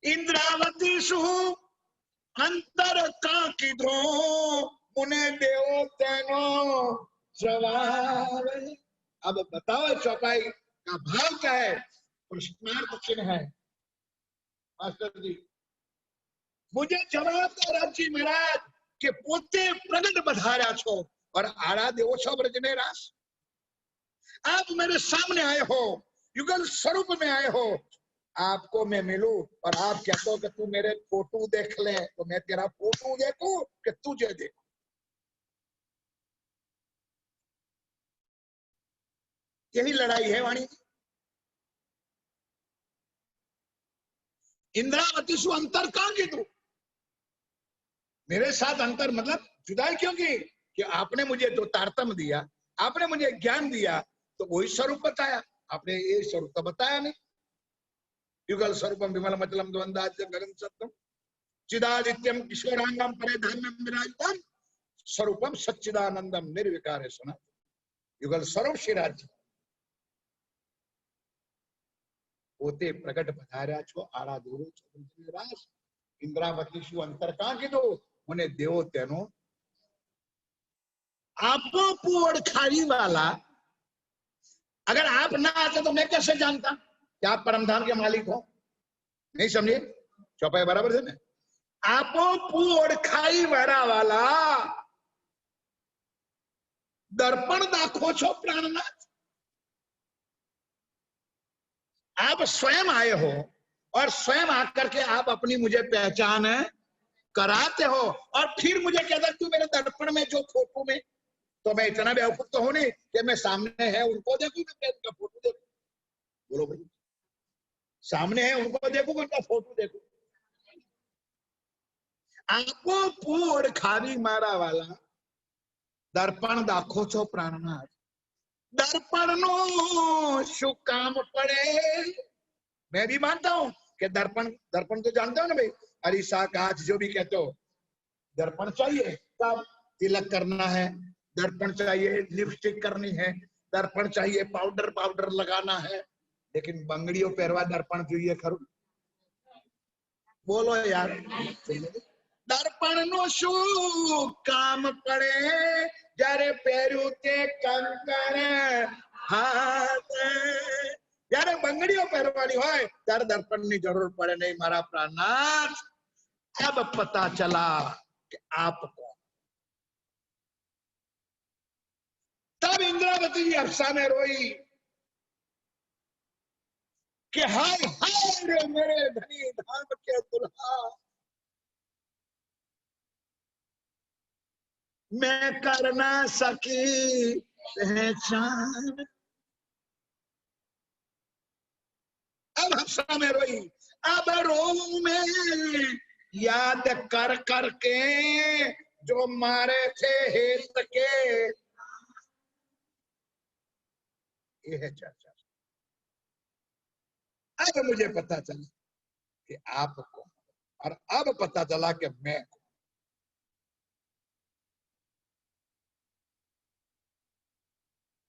इंद्रावती सु अंतर का किधो, मुने देव तेनो जवाब। अब बताओ चौपाई का भाव क्या है? प्रश्नार्थ चिन्ह है। मास्टर जी मुझे जवाब दो राजी महाराज के पोते प्रगट बधारा छो और आरा देवो छो ब्रज में रास। आप मेरे सामने आए हो, युगल स्वरूप में आए हो, आपको मैं मिलूं और आप कहते हो कि तू मेरे फोटो देख ले, तो मैं तेरा फोटो देखूं कि तुझे देखूं? यही लड़ाई है वाणी। इंद्रावती सु अंतर कहां की तू? मेरे साथ अंतर मतलब जुदाई क्यों की? कि आपने मुझे जो तारतम्य दिया, आपने मुझे ज्ञान दिया, तो वही स्वरूप बताया, आपने ये स्वरूप तो बताया नहीं। युगल स्वरूपम विमल मचलम द्वंद्वाच्य गगन सत्यम चिदादित्यम किशोरांगम परे धाम्यम विराजितम स्वरूपम सच्चिदानंदम निर्विकार सुना। युगल स्वरूप श्री राज्य पोते प्रकट पधार्या छो, आरा देवो छो रास। इंद्रावती शु अंतर कहां की दो, मुने देवो तेनो। आपो पोड़ खाई वाला, अगर आप ना आते तो मैं कैसे जानता कि आप परमधाम के मालिक हो? नहीं समझे? चौपाई बराबर है ना? आपो पोड़ खाई वाला दर्पण दाखो छो प्राणनाथ। आप स्वयं आए हो और स्वयं आकर के आप अपनी मुझे पहचान कराते हो और फिर मुझे कहता तू मेरे दर्पण में जो फोटो में, तो मैं इतना बेवकूफ तो हूं नहीं कि मैं सामने है उनको देखूं कि मैं उनका फोटो देखूं? बोलो भाई, सामने है उनको देखूं कि उनका फोटो देखूं? आपो पूर खारी मारा वाला दर्पण दाखो छो प्राणनाथ। दर्पण नो शु काम पड़े। मैं भी मानता हूं कि दर्पण, दर्पण तो जानते हो ना भाई, अरीसा कांच जो भी कहते हो, दर्पण चाहिए। तब तिलक करना है, दर्पण चाहिए, लिपस्टिक करनी है, दर्पण चाहिए, पाउडर पाउडर लगाना है, लेकिन बंगड़ियों पहरवा दर्पण चाहिए खरू? बोलो यार। दर्पण नो शू काम पड़े, जरे पेरू ते कंकर हाथ। जયારે બંગડીઓ પહેરવાની હોય ત્યારે દર્પણની જરૂર પડે નહીં મારા પ્રાણનાથ। अब पता चला कि आप कौन। तब इंद्रावती जी अफसा में रोई कि हाय हाय रे मेरे धनी धाम के दुल्हा, मैं कर ना सकी पहचान। अब हफ्सा में रोई, अब रो में याद कर करके जो मारे थे हेत के। ये है चर्चा। अब मुझे पता चला कि आप कौन, और अब पता चला कि मैं कौन।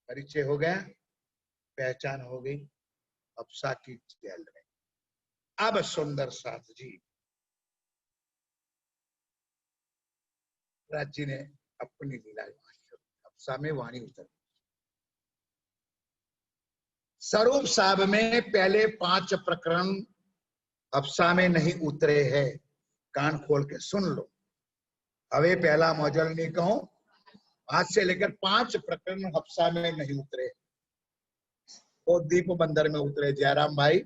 परिचय हो गया, पहचान हो गई, अफसा की जेल में। अब सुंदर साथ जी राज्य ने अपनी लीला अफसा में वाणी उतर। स्वरूप साहब में पहले 5 प्रकरण अफसा में नहीं उतरे हैं, कान खोल के सुन लो। हवे पहला मौजल नहीं कहूं, आज से लेकर 5 प्रकरण अफसा में नहीं उतरे, वो दीप बंदर में उतरे, जयराम भाई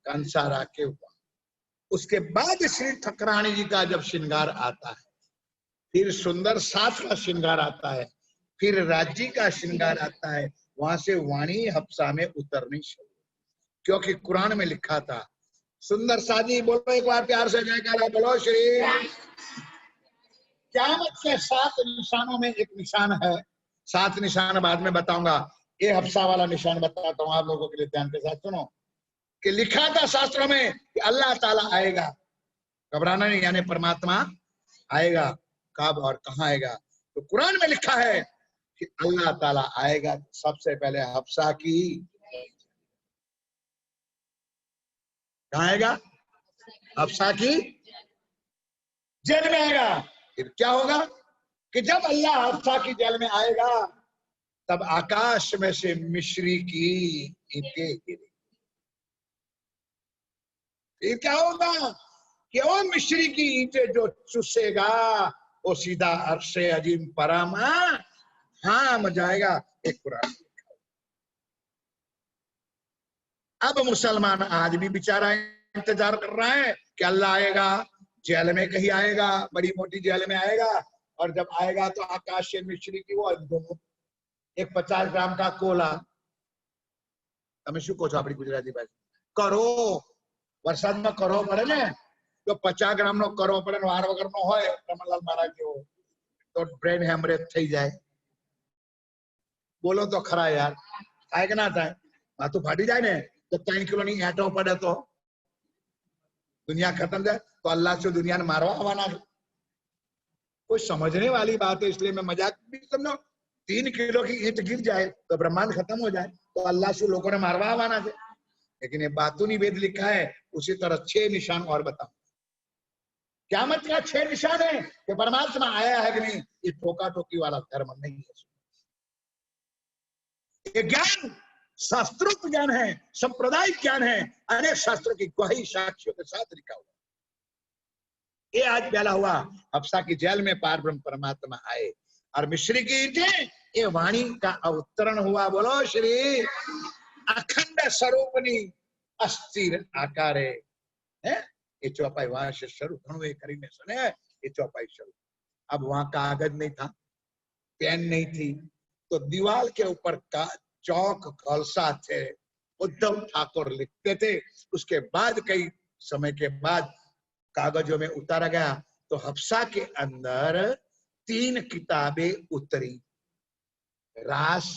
कंसा राके हुआ। उसके बाद श्री ठकरानी जी का जब श्रृंगार आता है, फिर सुंदर साथ का श्रृंगार आता है, फिर राज्य का श्रृंगार आता है, वहां से वाणी हफ्सा में उतरनी शुरू। क्योंकि कुरान में लिखा था, सुंदर साजी बोलो एक बार प्यार से जयकारा बोलो श्री। क़यामत के 7 निशानों में एक निशान है, 7 निशान बाद में बताऊंगा। ये हफ्सा वाला निशान बताता हूं आप लोगों के लिए, ध्यान के साथ सुनो। कि लिखा था शास्त्रों में कि अल्लाह ताला आएगा, घबराना नहीं, यानी परमात्मा आएगा। कब और कहां आएगा? तो कुरान में लिखा है कि अल्लाह ताला आएगा। सबसे पहले हफ्सा की कहां आएगा? हफ्सा की जेल में आएगा। फिर क्या होगा कि जब अल्लाह हफ्सा की जेल में आएगा तब आकाश में से मिश्री की ईंटें गिरी। फिर क्या होगा कि वो मिश्री की ईंटें जो चुसेगा वो सीधा अर्शे अजीम परमा हाँ जाएगा। एक कुरान। अब मुसलमान आज भी बेचारा इंतजार कर रहा है कि अल्लाह आएगा, जेल में कहीं आएगा, बड़ी मोटी जेल में आएगा, और जब आएगा तो आकाश से मिश्री की वो एक 50 ग्राम का कोला, તમે શું કહો છો આપણી ગુજરાતી ભાષા? કરો વરસાદમાં કરો પડે ને, તો 50 ગ્રામ નો કરો પડે ને વાર વગર નો હોય રમણલાલ મહારાજ જેવો, તો બ્રેન હેમરેજ થઈ જાય। બોલો તો ખરા યાર, થાય કે ના થાય? માથું ફાટી જાય ને તો 3 કિલો ની એંટો પડે તો दुनिया खत्म जाए। तो अल्लाह से दुनिया ने मारवा आवाना है। कोई समझने वाली बात है, इसलिए मैं मजाक भी समझो। 3 किलो की ईंट गिर जाए तो ब्रह्मांड खत्म हो जाए, तो अल्लाह से लोगों ने मारवा आवाना है। लेकिन ये बातूनी वेद लिखा है। उसी तरह 6 निशान और बताओ। क़यामत का 6 निशान है कि परमात्मा आया है कि नहीं। ये ठोका ठोकी वाला धर्म नहीं है। ये ज्ञान शास्त्रोक्त ज्ञान है, सांप्रदायिक ज्ञान है, अनेक शास्त्रों की गवाही साक्ष्यों के साथ लिखा हुआ। ये आज पहला हुआ हफ्सा की जेल में पार ब्रह्म परमात्मा आए और मिश्री की ईंटें, ये वाणी का अवतरण हुआ। बोलो श्री अखंड स्वरूपनी अस्थिर आकारे है। ये चौपाई वहां से शुरू घणुए करीने सुने। ये चौपाई शुरू। अब वहां कागज नहीं था, पेन नहीं थी, तो दीवार के ऊपर का चौक कलसा थे, उद्धव ठाकुर लिखते थे। उसके बाद कई समय के बाद कागजों में उतारा गया, तो हफ्सा के अंदर 3 किताबें उतरी, रास,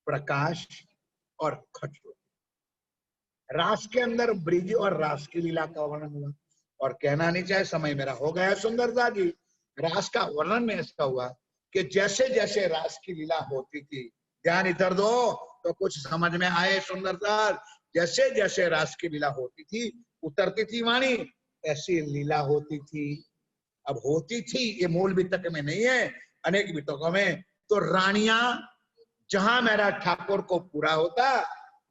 प्रकाश और खटरू। रास के अंदर ब्रिज और रास की लीला का वर्णन हुआ। और कहना नहीं चाहे, समय मेरा हो गया सुंदरता जी। रास का वर्णन में ऐसा हुआ कि जैसे जैसे रास की लीला होती थी, ध्यान इधर दो तो कुछ समझ में आए सुंदरता। जैसे जैसे रास की लीला होती थी, उतरती थी वाणी, ऐसी लीला होती थी। अब होती थी ये मूल वितक में नहीं है, अनेक वितकों में। तो रानियां जहां मेरा ठाकुर को पूरा होता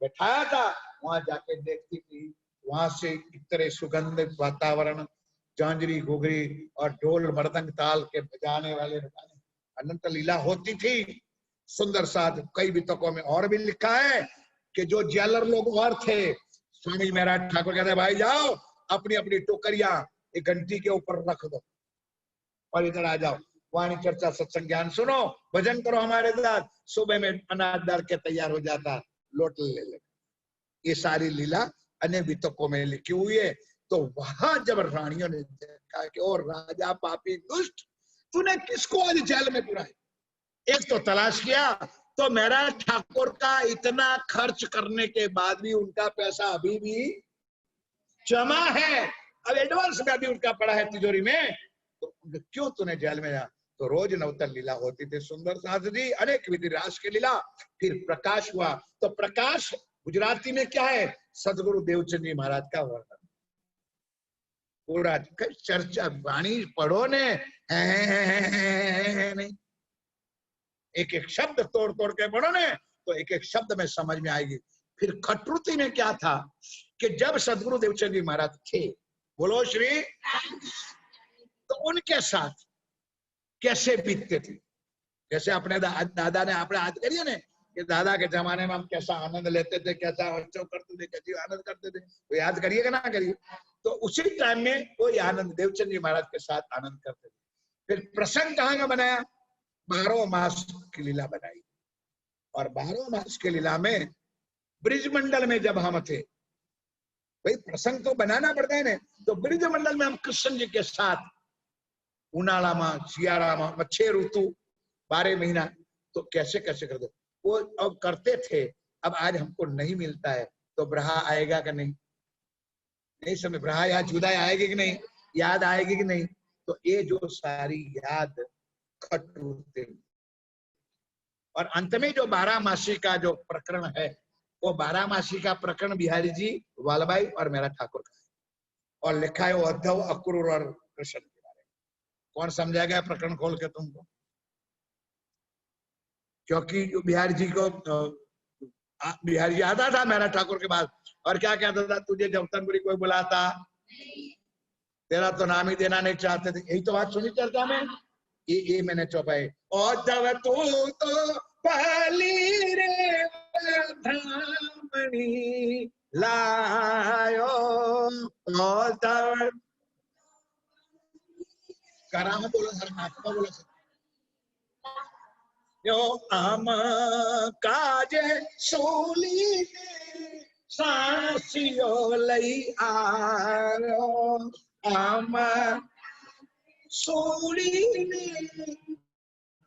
बैठाया था, वहां जाके देखती थी। वहां से इतने सुगंधित वातावरण, झांझरी घुघरी और ढोल मृदंग ताल के बजाने वाले अनंत लीला होती थी। सुंदर साथ कई वितकों में और भी लिखा है कि जो जेलर लोग और थे, स्वामी महाराज ठाकुर कहते भाई जाओ अपनी अपनी टोकरियां एक घंटी के ऊपर रख दो और इधर आ जाओ, वाणी चर्चा सत्संग ज्ञान सुनो, भजन करो हमारे साथ। सुबह में अनाज डाल के तैयार हो जाता, लोट ले ले। ये सारी लीला अन्य वितकों में लिखी हुई है। तो वहां जब रानियों ने देखा कि ओ राजा पापी दुष्ट, तूने किसको आज जेल में पुराया? एक तो तलाश किया तो मेरा ठाकुर का इतना खर्च करने के बाद भी उनका पैसा अभी भी जमा है, अब एडवांस में अभी उनका पड़ा है तिजोरी में। तो क्यों तूने जेल में जा? तो रोज नवतर लीला होती थी सुंदर साथ जी, अनेक विधि रास की लीला। फिर प्रकाश हुआ। तो प्रकाश गुजराती में क्या है? सदगुरु देवचंद जी महाराज का वर्णन। पूरा चर्चा वाणी पढ़ो ने, नहीं, एक एक शब्द तोड़ तोड़ के पढ़ो ने तो एक एक शब्द में समझ में आएगी। फिर खटरुति में क्या था कि जब सदगुरु देवचंद जी महाराज थे, बोलो श्री, तो उनके साथ कैसे बीतते थे। जैसे अपने दादा ने अपने याद करिए ने कि दादा के जमाने में हम कैसा आनंद लेते थे, कैसा बच्चों करते थे, कैसे आनंद करते थे, तो याद करिएगा ना करिए। तो उसी टाइम में वो आनंद देवचंद जी महाराज के साथ आनंद करते थे। फिर प्रसंग कहाँ का बनाया? 12 मास की लीला बनाई। और 12 मास की लीला में ब्रिज मंडल में जब हम थे, भाई प्रसंग तो बनाना पड़ता है ना, तो ब्रिज मंडल में हम कृष्ण जी के साथ ઉનાળામાં, શિયાળામાં, 6 ऋतु 12 महीना, तो कैसे कैसे करते वो अब करते थे। अब आज हमको नहीं मिलता है तो ब्रहा आएगा कि नहीं? नहीं समझ, ब्रहा या जुदाई आएगी कि नहीं, याद आएगी कि नहीं? तो ये जो सारी याद खट उठते, और अंत में जो 12 मासी का जो प्रकरण है, वो 12 मासी का प्रकरण बिहारी जी, वालबाई और मेरा ठाकुर का है, और लिखा है वो उद्धव, अक्रूर और कृष्ण के बारे में। कौन समझाएगा प्रकरण खोल के तुमको? क्योंकि जो बिहारी जी को बिहारी जी आता था मेरा ठाकुर के बाद, और क्या कहता था, तुझे जमतनपुरी कोई बुलाता, तेरा तो नाम ही देना नहीं चाहते थे। यही तो बात सुनी चर्चा में। ये मैंने चौपाई, उद्धव तू तो पहली रे धामनी लायो, उद्धव कराम बोलो सर, नाटक बोलो सर। यो आम काजे सोली सांसियो लई आयो, आम सोली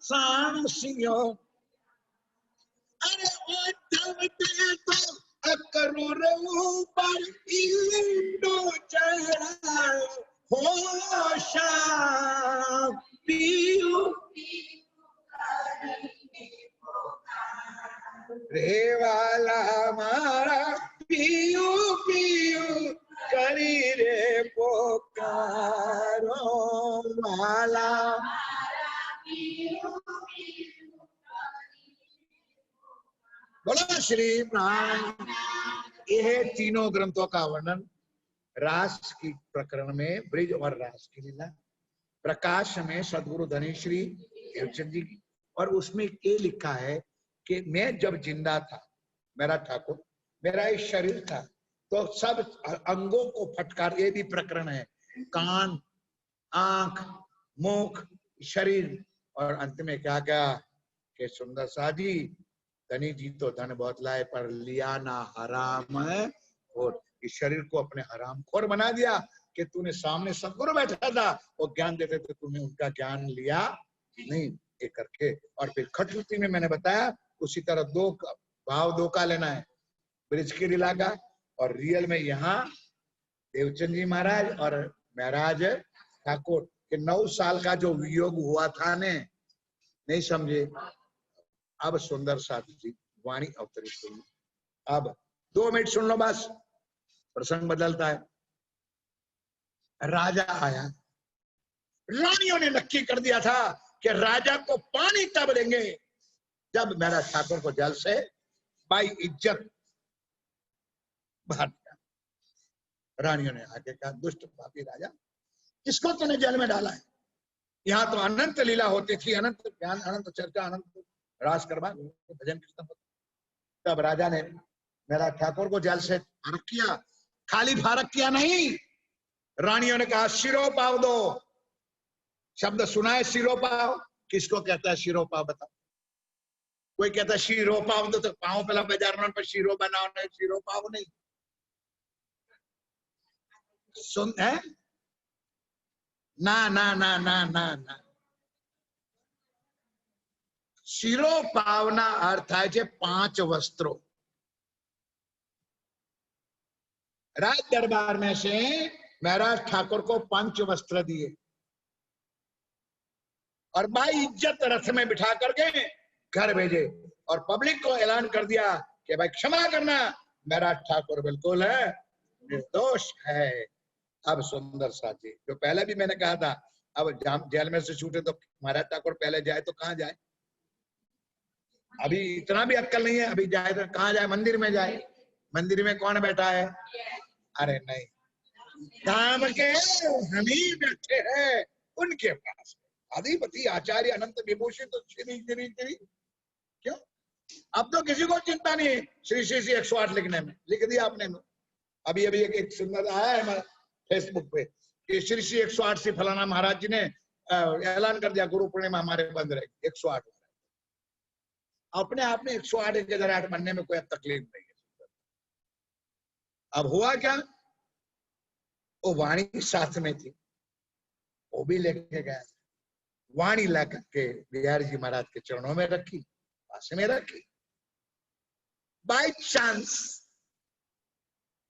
सांसियो, अरे उद्धव ते तो अक्रूर ऊपर इंदु चढ़ायो, होशा पीयू रे वाला मारा पीयू पीयू करी रे पोकारो, वाला बोलो श्री राम। यह तीनों ग्रंथों का वर्णन रास की प्रकरण में, ब्रिज और रास की लीला, प्रकाश में सदगुरु धनीश्री देवचंद जी की, और उसमें ये लिखा है कि मैं जब जिंदा था, मेरा ठाकुर, मेरा एक शरीर था, तो सब अंगों को फटकार, ये भी प्रकरण है, कान, आंख, मुख, शरीर, और अंत में क्या क्या कि सुंदर साजी, धनी जी तो धन बहुत लाए पर लिया ना हराम, और इस शरीर को अपने हराम खोर बना दिया कि तूने सामने सदगुरु बैठा था, वो ज्ञान देते थे, तूने उनका ज्ञान लिया नहीं, ये करके। और फिर खटरुति में मैंने बताया उसी तरह दो भाव, दो का लेना है, ब्रिज की लीला का, और रियल में यहाँ देवचंद जी महाराज और महाराज ठाकुर के 9 साल का जो वियोग हुआ था ने, नहीं समझे। अब सुंदर साथी जी वाणी अवतरित हुई। अब 2 मिनट सुन लो बस, प्रसंग बदलता है। राजा आया, रानियों ने नक्की कर दिया था कि राजा को पानी तब देंगे जब मेरा ठाकुर को जल से बाई इज्जत बाहर निकाल। रानियों ने आके कहा, दुष्ट पापी राजा, किसको तूने जल में डाला है? यहाँ तो अनंत लीला होती थी, अनंत ज्ञान, अनंत चर्चा, अनंत रास करवा, भजन कीर्तन होता। तब राजा ने मेरा ठाकुर को जल से फारक किया, खाली फारक किया नहीं, रानियों ने कहा शिरो पाव दो। शब्द सुना है शिरो पाव, किसको कहता है शिरो पाव बताओ? कोई कहता है शिरो पाव दो, तो पाव पहला बाजार पर शिरो बनाओ, नहीं शिरो पाव नहीं सुन है ना ना ना ना ना ना। शिरो पावना अर्थ થાય છે 5 वस्त्रों। राज दरबार में से महाराज ठाकुर को 5 वस्त्र दिए और बाई इज्जत रथ में बिठा करके घर भेजे, और पब्लिक को ऐलान कर दिया कि भाई क्षमा करना, महाराज ठाकुर बिल्कुल है, निर्दोष है। अब सुंदर साथी, जो पहले भी मैंने कहा था, अब जेल में से छूटे तो महाराज ठाकुर पहले जाए तो कहाँ जाए? अभी इतना भी अक्कल नहीं है, अभी जाए तो कहाँ जाए? मंदिर में जाए। मंदिर में कौन बैठा है? अरे नहीं, धाम के हमी बैठे हैं उनके पास, अधिपति आचार्य अनंत विभूषित तो श्री श्री श्री। क्यों? अब तो किसी को चिंता नहीं है श्री श्री 108 लिखने में, लिख दिया आपने। अभी अभी एक सुंदर आया है फेसबुक पे कि श्री श्री 108 से फलाना महाराज जी ने ऐलान कर दिया गुरु पूर्णिमा हमारे बंद रहेगी 108। अपने आप में 108 1008 बनने में कोई तकलीफ नहीं है। अब हुआ क्या, वो वाणी साथ में थी, वो भी लेके गया, वाणी ला करके बिहारी जी महाराज के चरणों में रखी, पास में रखी। बाय चांस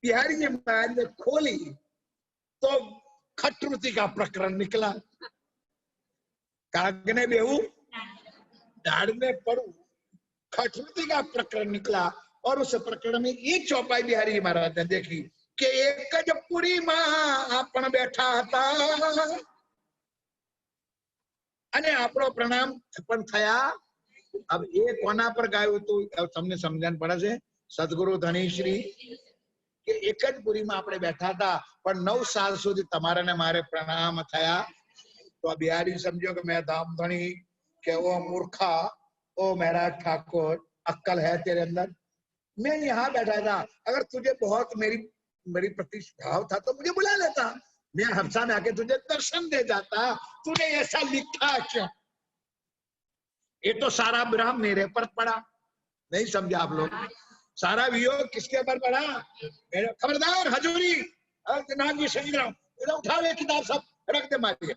बिहारी जी महाराज ने खोली तो खटरुति का प्रकरण निकला। कागने बेहू दाढ़ में पड़ू, खटरुति का प्रकरण निकला। और उस प्रकरण में ये चौपाई बिहारी जी महाराज ने देखी कि एक ज पूरी मां आपण बैठा था અને આપણો પ્રણામ પણ થયા। अब ये कोना पर गायो तो તમને સમજણ પડે છે। સદગુરુ ધણીશ્રી કે એક જ પુરીમાં આપણે બેઠા હતા પણ 9 સાલ સુધી તમારે ને મારે પ્રણામ થયા। तो बिहारी समझो कि मैं धाम धनी के वो मूर्खा, ओ महाराज ठाकुर अक्कल है तेरे अंदर? मैं यहाँ बैठा था, अगर तुझे बहुत मेरी प्रति भाव था तो मुझे बुला लेता, मैं हफ्सा में आके तुझे दर्शन दे जाता। तूने ऐसा लिखा क्यों? ये तो सारा विराम मेरे पर पड़ा। नहीं समझे आप लोग? सारा वियोग किसके ऊपर पड़ा? मेरे। खबरदार हजूरी नाम जी समझ रहा हूँ, इधर उठावे किताब सब रख दे मारिए।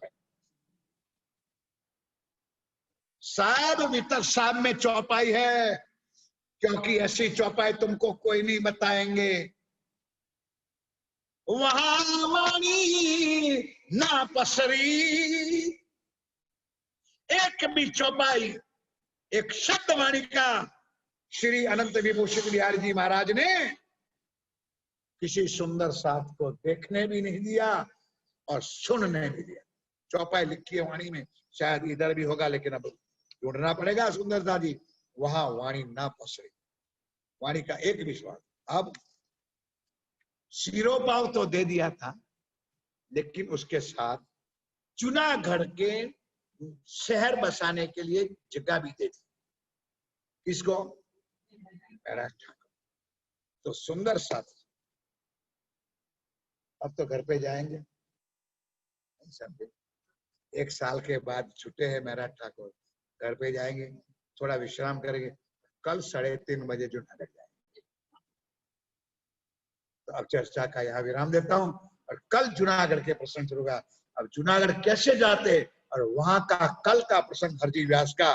शायद वितर साहब में चौपाई है, क्योंकि ऐसी चौपाई तुमको कोई नहीं बताएंगे। वहां वाणी ना पसरी, एक भी चौपाई, एक शब्द वाणी का श्री अनंत विभूषित बिहारी जी महाराज ने किसी सुंदर साथ को देखने भी नहीं दिया और सुनने भी दिया। चौपाई लिखी है वाणी में, शायद इधर भी होगा, लेकिन अब ढूंढना पड़ेगा। सुंदरता जी, वहां वाणी ना पसरी, वाणी का एक विश्वास। अब सिरोपाव तो दे दिया था, लेकिन उसके साथ जूनागढ़ के शहर बसाने के लिए जगह भी दे दी। किसको? महाराज ठाकुर। तो सुंदर साथ। अब तो घर पे जाएंगे, समझे? 1 साल के बाद छुट्टे हैं महाराज ठाकुर, घर पे जाएंगे, थोड़ा विश्राम करेंगे, कल 3:30 बजे जूनागढ़ जाएंगे। तो अब चर्चा का यहाँ विराम देता हूँ और कल जूनागढ़ के प्रसंग शुरू होगा। अब जूनागढ़ कैसे जाते और वहां का कल का प्रसंग हरजी व्यास का